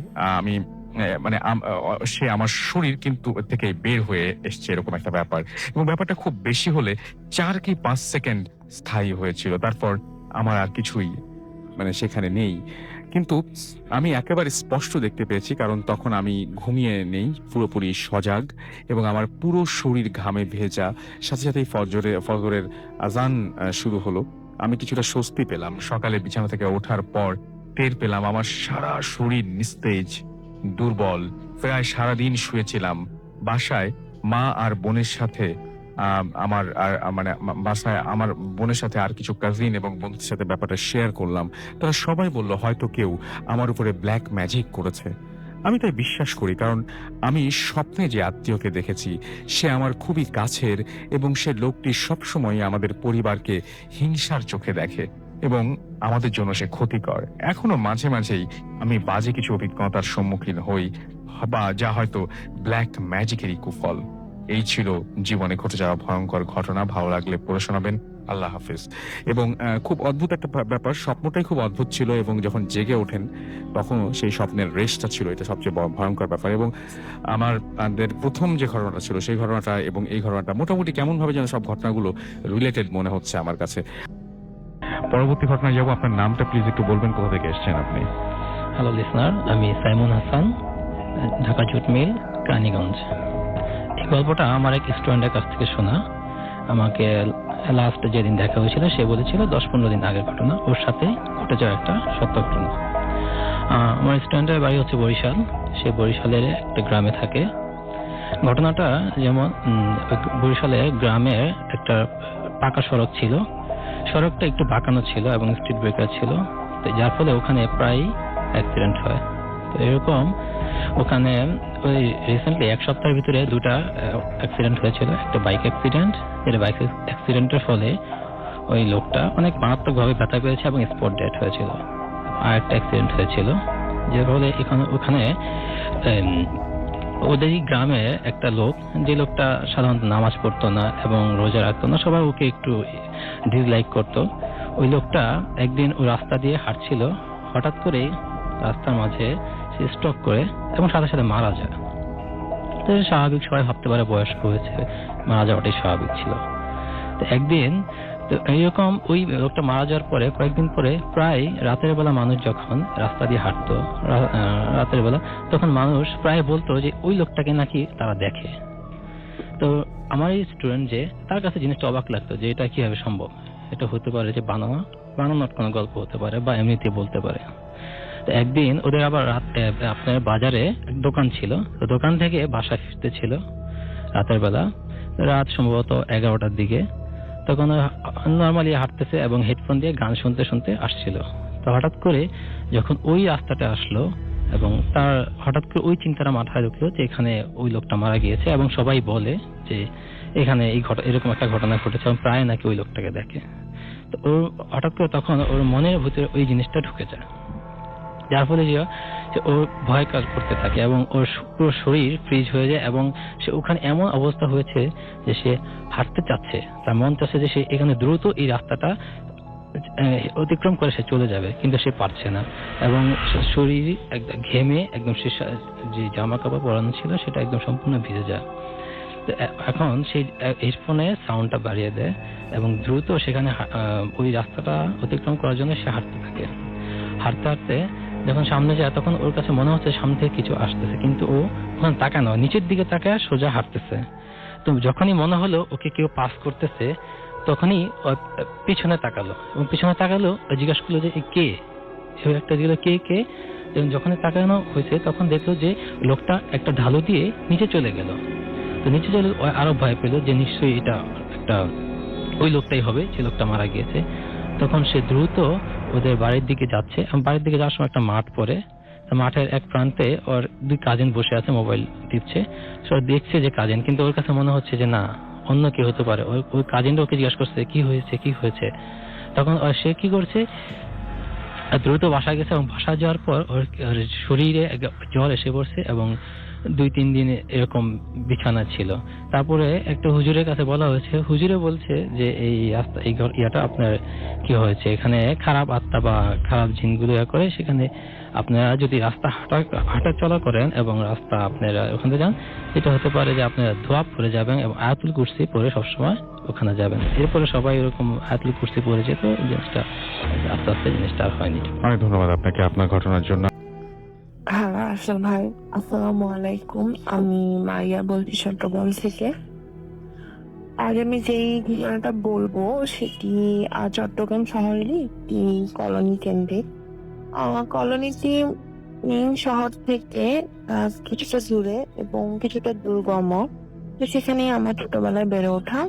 সে আমার শরীর কিন্তু থেকে বের হয়ে এসছে, এরকম একটা ব্যাপার। এবং ব্যাপারটা খুব বেশি হলে 4 কি 5 সেকেন্ড স্থায়ী হয়েছিল। তারপর আমার আর কিছুই সেখানে নেই। কিন্তু আমি একেবারে স্পষ্ট দেখতে পেয়েছি, কারণ তখন আমি ঘুমিয়ে নেই, পুরোপুরি সজাগ, এবং আমার পুরো শরীর ঘামে ভেজা। সাথে সাথেই ফজরের আজান শুরু হলো। আমি কিছুটা স্বস্তি পেলাম। সকালে বিছানা থেকে ওঠার পর টের পেলাম আমার সারা শরীর নিস্তেজ, দুর্বল। প্রায় সারাদিন শুয়েছিলাম। বাসায় মা আর বোনের সাথে বাসায় আমার বোনের সাথে আর কিছু কাজিন এবং বন্ধুদের সাথে ব্যাপারটা শেয়ার করলাম। তারা সবাই বলল হয়তো কেউ আমার উপরে ব্ল্যাক ম্যাজিক করেছে। আমি তাই বিশ্বাস করি, কারণ আমি স্বপ্নে যে আত্মীয়কে দেখেছি সে আমার খুবই কাছের, এবং সে লোকটি সবসময় আমাদের পরিবারকে হিংসার চোখে দেখে এবং আমাদের জন্য সে ক্ষতিকর। এখনো মাঝে মাঝেই আমি বাজে কিছু অভিজ্ঞতার সম্মুখীন হই, বা যা হয়তো ব্ল্যাক ম্যাজিকেরই কুফল। এই ছিল জীবনে ঘটে যাওয়া ভয়ঙ্কর ঘটনা। ভালো লাগলে পড়ে শোনাবেন। আল্লাহ হাফিজ। এবং খুব অদ্ভুত একটা ব্যাপার, স্বপ্নটাই খুব অদ্ভুত ছিল, এবং যখন জেগে ওঠেন তখনও সেই স্বপ্নের রেশটা ছিল। এটা সবচেয়ে ভয়ঙ্কর ব্যাপার। এবং আমাদের প্রথম যে ঘটনাটা ছিল সেই ঘটনাটা এবং এই ঘটনাটা মোটামুটি কেমন ভাবে যেন সব ঘটনাগুলো রিলেটেড মনে হচ্ছে আমার কাছে। পরবর্তী ঘটনায় যাবো। আপনার নামটা প্লিজ একটু বলবেন, কোথা থেকে এসেছেন আপনি? হ্যালো লিসনার, আমি সাইমন হাসান, ঢাকা জুট মিল, রানীগঞ্জ। এই গল্পটা আমার এক স্টুডেন্টের কাছ থেকে শোনা। আমাকে লাস্ট যেদিন দেখা হয়েছিল সে বলেছিল 10-15 দিন আগের ঘটনা, ওর সাথে ঘটে যাওয়া একটা সত্য ঘটনা। আমার স্টুডেন্টের বাড়ি হচ্ছে বরিশাল। সে বরিশালের একটা গ্রামে থাকে। ঘটনাটা যেমন বরিশালে গ্রামের একটা পাকা সড়ক ছিল, সড়কটা একটু বাঁকানো ছিল এবং স্ট্রিট ব্রেকার ছিল, তো যার ফলে ওখানে প্রায় অ্যাক্সিডেন্ট হয়। তো এরকম ওখানে ওই রিসেন্টলি 1 সপ্তাহের ভিতরে 2টা অ্যাক্সিডেন্ট হয়েছিল। একটা বাইক অ্যাক্সিডেন্ট, যেটা বাইক অ্যাক্সিডেন্টের ফলে ওই লোকটা অনেক মারাত্মকভাবে ব্যথা পেয়েছে এবং স্পট ডেথ হয়েছিল। আর একটা অ্যাক্সিডেন্ট হয়েছিল যার ফলে ওখানে ওদের গ্রামে একটা লোক, যে লোকটা সাধারণত নামাজ পড়তো না এবং রোজা রাখতো না, সবাই ওকে একটু ডিসলাইক করতো। ওই লোকটা একদিন ওই রাস্তা দিয়ে হাঁটছিল, হঠাৎ করেই রাস্তার মাঝে সে স্ট্রোক করে এবং সাথে সাথে মারা যায়। তো স্বাভাবিক, সবাই ভাবতে পারে বয়স্ক হয়েছে, মারা যাওয়াটাই স্বাভাবিক ছিল। তো একদিন তো এইরকম ওই লোকটা মারা যাওয়ার পরে কয়েকদিন পরে প্রায় রাতের বেলা মানুষ যখন রাস্তা দিয়ে হাঁটতো রাতের বেলা, তখন মানুষ প্রায় বলতো যে ওই লোকটাকে নাকি তারা দেখে। তো আমার এই স্টুডেন্ট, যে তার কাছে জিনিসটা অবাক লাগতো যে এটা কিভাবে সম্ভব। এটা হতে পারে যে বানানোর কোনো গল্প হতে পারে বা এমনিতে বলতে পারে। তো একদিন ওদের আবার আপনার বাজারে দোকান ছিল, তো দোকান থেকে বাসা ফিরতে ছিল রাতের বেলা, রাত সম্ভবত 11টার দিকে। তখন নর্মালি হাঁটতেছে এবং হেডফোন দিয়ে গান শুনতে শুনতে আসছিল। তো হঠাৎ করে যখন ওই রাস্তাটা আসলো, এবং তার হঠাৎ করে ওই চিন্তাটা মাথায় ঢুকলো যে এখানে ওই লোকটা মারা গিয়েছে, এবং সবাই বলে যে এখানে এরকম একটা ঘটনা ঘটেছে এবং প্রায় নাকি ওই লোকটাকে দেখে। তো ওর হঠাৎ করে তখন ওর মনের ভিতরে ওই জিনিসটা ঢুকে যায়, যার ফলে যে ওর ভয় কাজ করতে থাকে এবং ওর পুরো শরীর ফ্রিজ হয়ে যায়, এবং সে ওখানে এমন অবস্থা হয়েছে যে সে হাঁটতে চাচ্ছে, তার মন চাচ্ছে যে সে এখানে দ্রুত এই রাস্তাটা অতিক্রম করে সে চলে যাবে, কিন্তু সে পারছে না, এবং শরীর একদম ঘেমে একদম সে যে জামা কাপড় পরানো ছিল সেটা একদম সম্পূর্ণ ভিজে যায়। তো এখন সেই হেডফোনে সাউন্ডটা বাড়িয়ে দেয় এবং দ্রুত সেখানে ওই রাস্তাটা অতিক্রম করার জন্য সে হাঁটতে থাকে। হাঁটতে হাঁটতে যখন সামনে যায় তখন ওর কাছে মনে হচ্ছে সামনে থেকে কিছু আসতেছে, কিন্তু ও ওখানে তাকায় না, নিচের দিকে তাকায় সোজা হাঁটতেছে। তো যখনই মনে হলো ওকে কেউ পাস করতেছে তখনই পিছনে তাকালো, এবং পিছনে তাকালো জিজ্ঞাসা করলো যে কে, একটা জিজ্ঞাসা কে কে, এবং যখনই তাকানো হয়েছে তখন দেখলো যে লোকটা একটা ঢালু দিয়ে নিচে চলে গেল। তো নিচে চলে আরো ভয় পেলো যে নিশ্চয়ই এটা একটা ওই লোকটাই হবে যে লোকটা মারা গিয়েছে। তখন সে দ্রুত ওদের বাড়ির দিকে যাচ্ছে, এবং বাড়ির দিকে যাওয়ার সময় একটা মাঠ পড়ে, মাঠের এক প্রান্তে ওর দুই কাজিন বসে আছে, মোবাইল টিপছে। সে দেখছে যে কাজিন, কিন্তু ওর কাছে মনে হচ্ছে যে না অন্য কেউ হতে পারে। ওই কাজিনটা ওকে জিজ্ঞাসা করছে কি হয়েছে কি হয়েছে। তখন সে কি করছে, দ্রুত বাসায় গেছে, এবং বাসায় যাওয়ার পর ওর শরীরে জ্বর এসে পড়ছে এবং 2-3 দিন এরকম বিছানা ছিল। তারপরে একটা হুজুরের কাছে বলা হয়েছে, হুজুরে বলছে যে এই রাস্তা এই ইয়াটা আপনার কি হয়েছে, এখানে খারাপ আত্মা বা খারাপ জিনগুলো করে, সেখানে আপনারা যদি রাস্তা হাঁটা চলা করেন এবং রাস্তা আপনারা ওখানে যান, এটা হতে পারে যে আপনারা ধোয়া পড়ে যাবেন এবং আয়াতুল কুরসি পড়ে সবসময় ওখানে যাবেন। এরপরে সবাই এরকম আয়াতুল কুরসি পড়ে যেত, জিনিসটা আস্তে আস্তে জিনিসটা আর হয়নি। অনেক ধন্যবাদ আপনাকে আপনার ঘটনার জন্য। হ্যাঁ আসল ভাই, আসসালামু আলাইকুম। আমি মারিয়া বলছি চট্টগ্রাম থেকে। আজ আমি যেই ঘটনাটা বলবো সেটি চট্টগ্রাম শহরেরই একটি কলোনি কেন্দ্রিক। কলোনিটি মেইন শহর থেকে কিছুটা দূরে এবং কিছুটা দুর্গম। তো সেখানে আমার ছোটবেলায় বেড়ে ওঠা।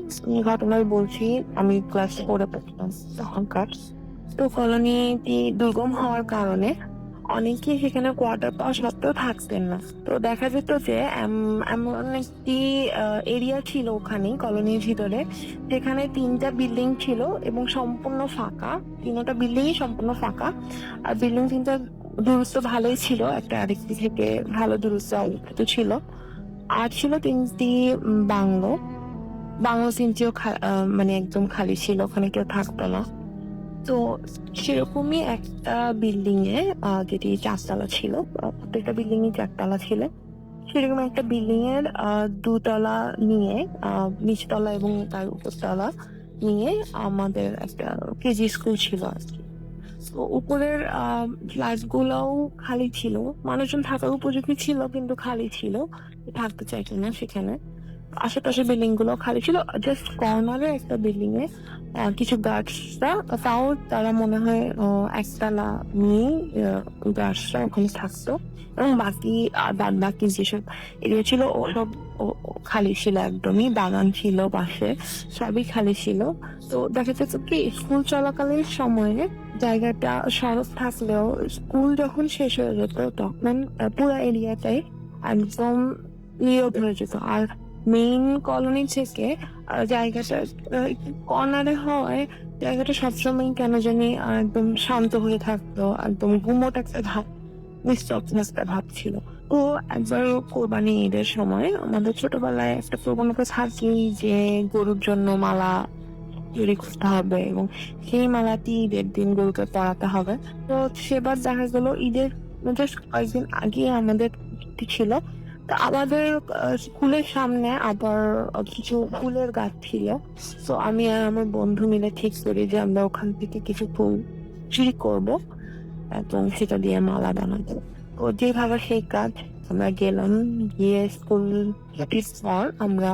ঘটনায় বলছি, আমি ক্লাস 4-এ পড়তাম তখনকার। তো কলোনিটি দুর্গম হওয়ার কারণে অনেকেই সেখানে কোয়ার্টার পাওয়া সত্ত্বেও থাকতেন না। তো দেখা যেত যে এমন একটি এরিয়া ছিল ওখানে কলোনির ভিতরে, যেখানে 3টা বিল্ডিং ছিল এবং সম্পূর্ণ ফাঁকা। 3টা বিল্ডিংই সম্পূর্ণ ফাঁকা, আর বিল্ডিং 3টা দূরত্ব ভালোই ছিল, একটা আরেকটি থেকে ভালো দূরত্ব অবস্থিত ছিল। আর ছিল 3টি বাংলো। 3টিও মানে একদম খালি ছিল, ওখানে কেউ থাকতো না। তো সেরকমই একটা বিল্ডিং এ যেটি 4তলা ছিল, প্রত্যেকটা বিল্ডিং এ 4তলা ছিল, সেরকম একটা বিল্ডিং এর 2তলা নিয়ে, নিচতলা এবং তার উপরতলা নিয়ে আমাদের একটা কেজি স্কুল ছিল আর কি। তো উপরের ফ্ল্যাট গুলোও খালি ছিল, মানুষজন থাকার উপযোগী ছিল কিন্তু খালি ছিল, থাকতে চাইতো না সেখানে। আশেপাশে বিল্ডিং গুলো খালি ছিল, জাস্ট কর্নারে একটা বিল্ডিং এ কিছু গার্ডসরা, তাও তারা মনে হয় একতলা নিয়ে গার্ডসরা ওখানে থাকতো, এবং বাকি যেসব এরিয়া ছিল ওসব খালি ছিল, একদমই বাগান ছিল পাশে, সবই খালি ছিল। তো দেখা যাচ্ছে কি স্কুল চলাকালীন সময়ে জায়গাটা সরব থাকলেও স্কুল যখন শেষ হয়ে যেত তখন পুরো এরিয়াটাই একদম নীরব হয়ে যেত। আর মেইন কলোনি থেকে জায়গাটা কর্নারে হওয়ায় জায়গাটা সবসময় কেন জানি একদম শান্ত হয়ে থাকতো, একদম গুমোট একটা ভাব, নিস্তব্ধ একটা ভাব ছিল। তো একবার কোরবানি ঈদের সময় আমাদের ছোটবেলায় একটা প্রবণতা থাকেই যে গরুর জন্য মালা তৈরি করতে হবে এবং সেই মালাটি ঈদের দিন গরুকে পরাতে হবে। তো সেবার দেখা গেল ঈদের জাস্ট কয়েকদিন আগে আমাদের ছিল, তো আমাদের স্কুলের সামনে আবার কিছু ফুলের গাছ ছিল। তো আমি আর আমার বন্ধু মিলে ঠিক করি যে আমরা ওখান থেকে কিছু ফুল চুরি করবো এবং সেটা দিয়ে মালা বানাবো। তো যেভাবে সেই কাজ আমরা গেলাম, গিয়ে স্কুল পর আমরা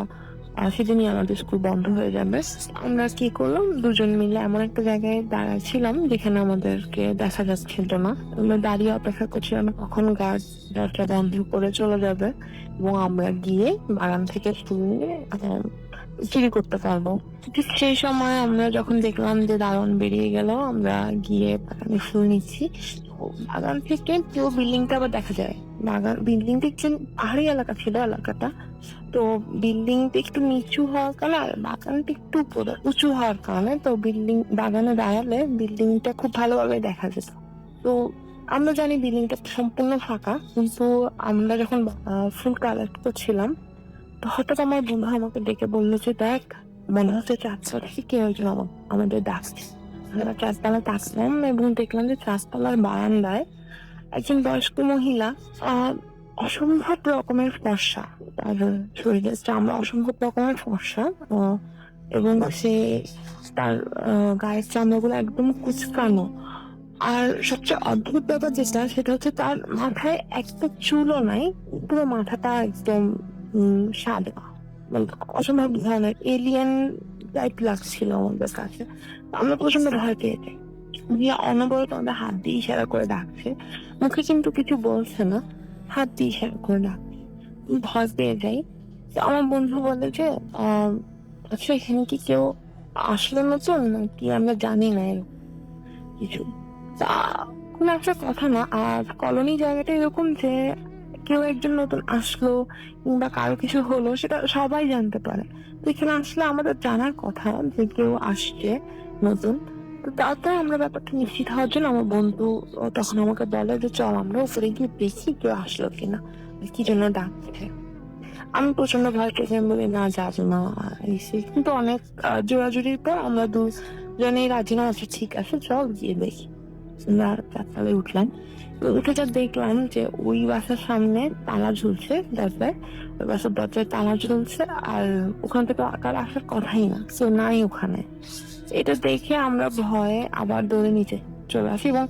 সেদিনই আমাদের স্কুল বন্ধ হয়ে যাবে। আমরা কি করলাম, দুজন মিলে এমন একটা জায়গায় দাঁড়াচ্ছিলাম যেখানে আমাদেরকে দেখা যাচ্ছিল না। আমরা দাঁড়িয়ে অপেক্ষা করছিলাম কখন গার্ডটা বন্ধ করে চলে যাবে এবং আমরা গিয়ে বাগান থেকে ফুল নিয়ে চুরি করতে পারবো। ঠিক সেই সময় আমরা যখন দেখলাম যে দারোয়ান বেরিয়ে গেল, আমরা গিয়ে বাগানে ফুল নিচ্ছি, বাগান থেকে পুরো বিল্ডিংটা আবার দেখা যায়। বিল্ডিংটা একটু পাহাড়ি এলাকা ছিল এলাকাটা, তো বিল্ডিংটা একটু নিচু হওয়ার কারণে আর বাগানটা একটু উঁচু হওয়ার কারণে তো বাগানে দাঁড়ালে বিল্ডিংটা খুব ভালোভাবে দেখা যেত। তো আমরা জানি বিল্ডিংটা সম্পূর্ণ ফাঁকা, কিন্তু আমরা যখন ফুল কালেক্ট করছিলাম তো হঠাৎ আমার বন্ধু আমাকে ডেকে বললো যে দেখ, মনে হচ্ছে চারতলা থেকে কেউ একজন আমাদের ডাকছে। আমরা চারতলা তাকলাম এবং দেখলাম যে চারতলার বারান্দায় একজন বয়স্ক মহিলা, অসম্ভব রকমের ফর্সা, তার শরীরের চামড়া অসম্ভব রকমের ফর্সা, এবং সে তার গায়ের চামড়াগুলো একদম কুচকানো। আর সবচেয়ে অদ্ভুত ব্যাপার যেটা, সেটা হচ্ছে তার মাথায় একটা চুলও নাই, পুরো মাথাটা একদম সাদা, মানে অসম্ভব ধরনের এলিয়েন টাইপ লাগছিল আমাদের কাছে। আমরা প্রচন্ড ভয় পেয়েছি। দিয়ে অনবরত আমাদের হাত দিয়ে ইশারা করে ডাকছে, মুখে কিন্তু কিছু বলছে না, হাত দিয়ে ইশারা করে ডাকছে। ভয় পেয়ে যাই। তো আমার বন্ধু বলে যে আচ্ছা এখানে কি কেউ আসলে নতুন নাকি আমরা জানি না এরকম কিছু। তা কোনো একটা কথা না। আর কলোনি জায়গাটা এরকম যে কেউ একজন নতুন আসলো কিংবা কারো কিছু হলো সেটা সবাই জানতে পারে। তো এখানে আসলে আমাদের জানার কথা যে কেউ আসছে নতুন। তো তাতে আমরা ব্যাপারটা নিশ্চিত হওয়ার জন্য আমার বন্ধু তখন আমাকে বলে যে চল আমরা উপরে গিয়ে দেখি কেউ আসলো কিনা, কি জন্য ডাকছে। আমি প্রচন্ড ভয় পেয়েছি, আমি বলি না যাবো না এসে, কিন্তু অনেক জোরাজুরির পর আমরা দুজনেই রাজি না, আচ্ছা ঠিক আছে চল গিয়ে দেখি। আমরা চারতলায় উঠলাম, উঠে যা দেখলাম যে ওই বাসার সামনে তালা ঝুলছে দরজায়, ওই বাসার দরজায় তালা ঝুলছে, আর ওখান থেকে আকার আসার কথাই না, কেউ নাই ওখানে। এটা দেখে আমরা ভয়ে আবার দৌড়ে নিচে চলে আসি এবং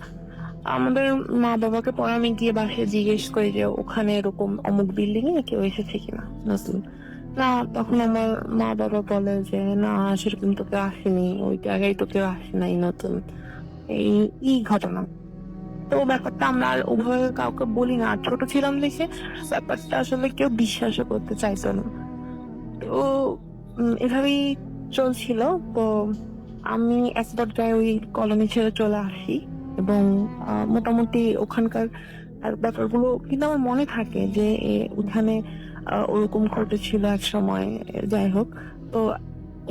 আমাদের মা বাবাকে পরে আমি গিয়ে বাসায় জিজ্ঞেস করি যে ওখানে এরকম অমুক বিল্ডিং এ কেউ এসেছে কিনা নতুন। না, তখন আমার মা বাবা বলে যে না সেরকম তো কেউ আসেনি, ওই জায়গায় তো কেউ আসে নাই নতুন, এই ঘটনা। তো ব্যাপারটা আমরা আর ওভাবে কাউকে বলি না, ছোট ছিলাম দেখে ব্যাপারটা আসলে কেউ বিশ্বাসও করতে চাইতো না। তো এভাবেই চলছিল। তো আমি এক পর্যায়ে ওই কলোনি ছেড়ে চলে আসি এবং মোটামুটি ওখানকার ব্যাপারগুলো কিন্তু আমার মনে থাকে যে ওখানে ওরকম ঘটেছিল এক সময়। যাই হোক, তো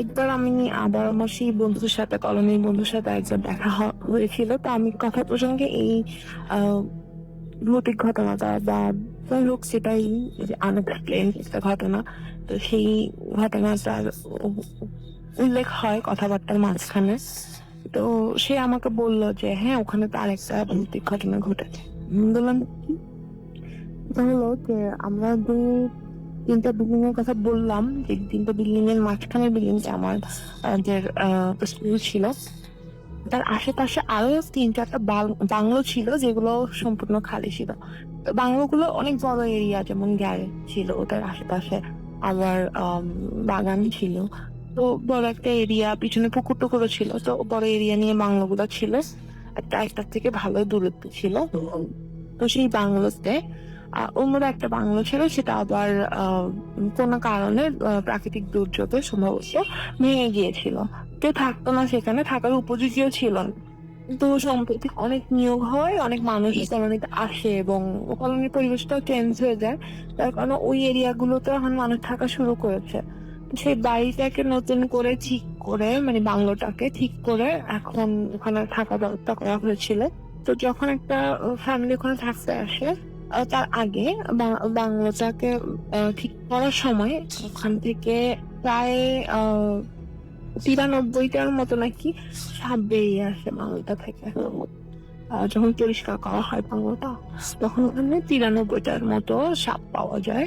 একবার আমি আবার আমার সেই বন্ধুর সাথে, কলোনির বন্ধুর সাথে একবার দেখা হয়েছিল। তো আমি কথা প্রসঙ্গে এই ভৌতিক ঘটনাটা বা হোক সেটাই আনএক্সপ্লেইন একটা ঘটনা, তো সেই ঘটনাটার উল্লেখ হয় কথাবার্তার মাঝখানে। তো সে আমাকে বললো যে হ্যাঁ ওখানে তো আরেকটা ভৌতিক ঘটনা ঘটেছে। বললাম কি? হলো যে আমরা তিনটা বিল্ডিং এর কথা বললাম, যে তিনটা বিল্ডিং এর মাঝখানের বিল্ডিংটা আমার যে স্কুল ছিল, তার আশেপাশে আরো 3-4টা বাংলো ছিল যেগুলো সম্পূর্ণ খালি ছিল। বাংলোগুলো অনেক বড় এরিয়া, যেমন গ্যারেজ ছিল ওটার আশেপাশে, আবার বাগান ছিল। তো বড় একটা এরিয়া, পিছনে পুকুর টুকুরও ছিল। তো বড় এরিয়া নিয়ে বাংলোগুলো ছিল, একটার থেকে ভালো দূরত্ব ছিল। তো সেই বাংলোতে অন্যরা একটা বাংলো ছিল, সেটা আবার কোনো কারণে প্রাকৃতিক দুর্যোগে সম্ভবত ভেঙে গিয়েছিল। কেউ থাকতো না সেখানে, থাকার উপযোগীও ছিল না। তো সম্প্রতি অনেক নিয়োগ হয়, অনেক মানুষ কলোনিতে আসে এবং কলোনির পরিবেশটাও চেঞ্জ হয়ে যায়। তার কারণে ওই এরিয়াগুলোতে এখন মানুষ থাকা শুরু করেছে। সেই বাড়িটাকে নতুন করে ঠিক করে, মানে বাংলোটাকে ঠিক করে এখন ওখানে থাকা ব্যবস্থা করা হয়েছিল। তো যখন একটা ফ্যামিলি ওখানে থাকতে আসে, তার আগে বাংলোটাকে ঠিক করার সময় ওখান থেকে প্রায় 93টার মতো নাকি সাপ বেরিয়ে আসে বাংলোটা থেকে। যখন পরিষ্কার করা হয় বাংলোটা, তখন ওখানে 93টার মতো সাপ পাওয়া যায়,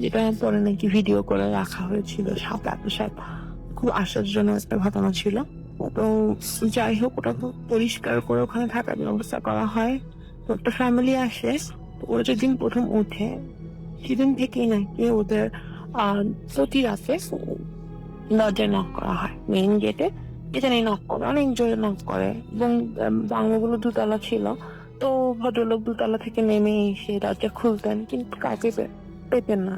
যেটা পরে নাকি ভিডিও করে রাখা হয়েছিল। সাপ, এত সাপ, খুব আশ্চর্যজনক একটা ঘটনা ছিল। তো যাই হোক, ওটা পরিষ্কার করে ওখানে থাকার ব্যবস্থা করা হয়। তো একটা ফ্যামিলি আসে, ওরা যেদিন প্রথম ওঠে সেদিন থেকেই নাকি ওদের প্রতি রাতে দরজায় নক করা হয়, মেইন গেটে এখানে নক করে, অনেক জোরে নক করে। এবং বাংলোগুলো 2তলা ছিল, তো ভদ্রলোক 2তলা থেকে নেমে এসে দরজা খুলতেন, কিন্তু কাউকে পেতেন না।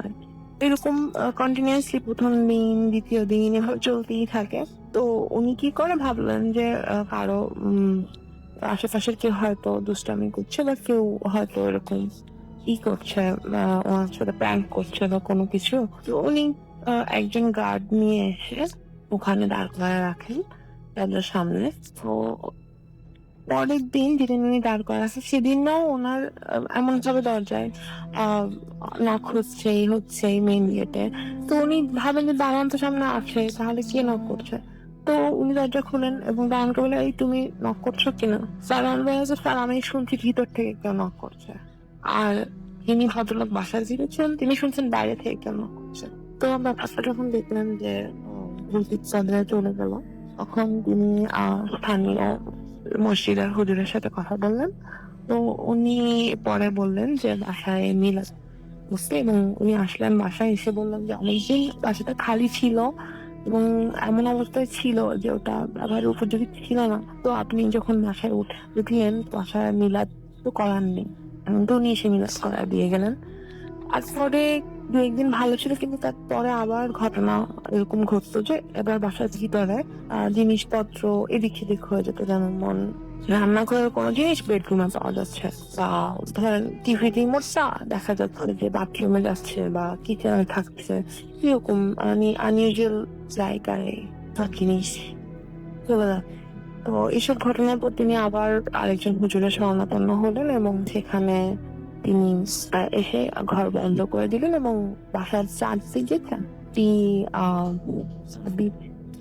এরকম কন্টিনিউয়াসলি প্রথম দিন, দ্বিতীয় দিন এভাবে চলতেই থাকে। তো উনি কি করে ভাবলেন যে কারো আশেপাশের কেউ হয়তো দুষ্টামি করছে বা কেউ হয়তো এরকম করছে, ওনার সাথে প্র্যাঙ্ক করছে বা কোনো কিছু। তো উনি একজন গার্ড নিয়ে এসে ওখানে দাঁড় করায় রাখেন তাদের সামনে। তো পরের দিন যেদিন উনি দাঁড় করা আছে সেদিন না ওনার এমন ভাবে দরজায় নক হচ্ছে মেইন গেটে। তো উনি ভাবেন যে দারোয়ান তো সামনে আছে, তাহলে কে নক করছে। তো উনি দরজা খুলেন এবং দারোয়ানকে বলে, এই তুমি নক করছো কিনা? দারোয়ান বলে যে, স্যার আমি শুনছি ভিতর থেকে কেউ নক করছে। আর যিনি ভদ্রলোক বাসায় ফিরেছেন তিনি শুনছেন বাইরে থেকে কেউ নক করছে। তো ব্যাপারটা যখন দেখলেন যে হুজুর চাঁদরা চলে গেল, তখন তিনি স্থানীয় মসজিদের হুজুরের সাথে কথা বললেন। তো উনি পরে বললেন যে বাসায় মিলাদ বুঝতে, এবং উনি আসলেন বাসায় এসে বললেন যে অনেকদিন বাসাটা খালি ছিল এবং এমন অবস্থায় ছিল যে ওটা ব্যবহারের উপযোগী ছিল না। তো আপনি যখন বাসায় উঠলেন বাসায় মিলাদ তো করার নেই, তো উনি এসে মিলাদ করা দিয়ে গেলেন। আর পরে দু একদিন ভালো ছিল, কিন্তু তারপরে আবার ঘটনা এরকম ঘটতো যে এবার বাসার ভিতরে জিনিসপত্র এদিক সেদিক হয়ে যেত। যেমন রান্নাঘরের কোনো জিনিস বেডরুমে পাওয়া যাচ্ছে, বা ধরেন টিভি রিমোটটা দেখা যাচ্ছে যে বাথরুমে যাচ্ছে বা কিচেনে থাকছে, এরকম আনইউজুয়াল জায়গায় জিনিস চলে যাচ্ছে। তো এইসব ঘটনার পর তিনি আবার আরেকজন হুজুরের শরণাপন্ন হলেন এবং সেখানে তিনি এসে ঘর বন্ধ করে দিলেন এবং বাসার চারদিকে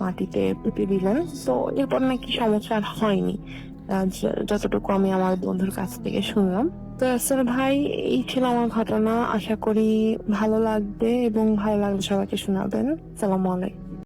মাটিতে পুঁতে দিলেন। তো এরপর নাকি সমস্যা আর হয়নি, যতটুকু আমি আমার বন্ধুর কাছ থেকে শুনলাম। তো আসলে ভাই এই ছিল আমার ঘটনা। আশা করি ভালো লাগবে এবং ভালো লাগলে সবাইকে শোনাবেন। সালামু আলাইকুম।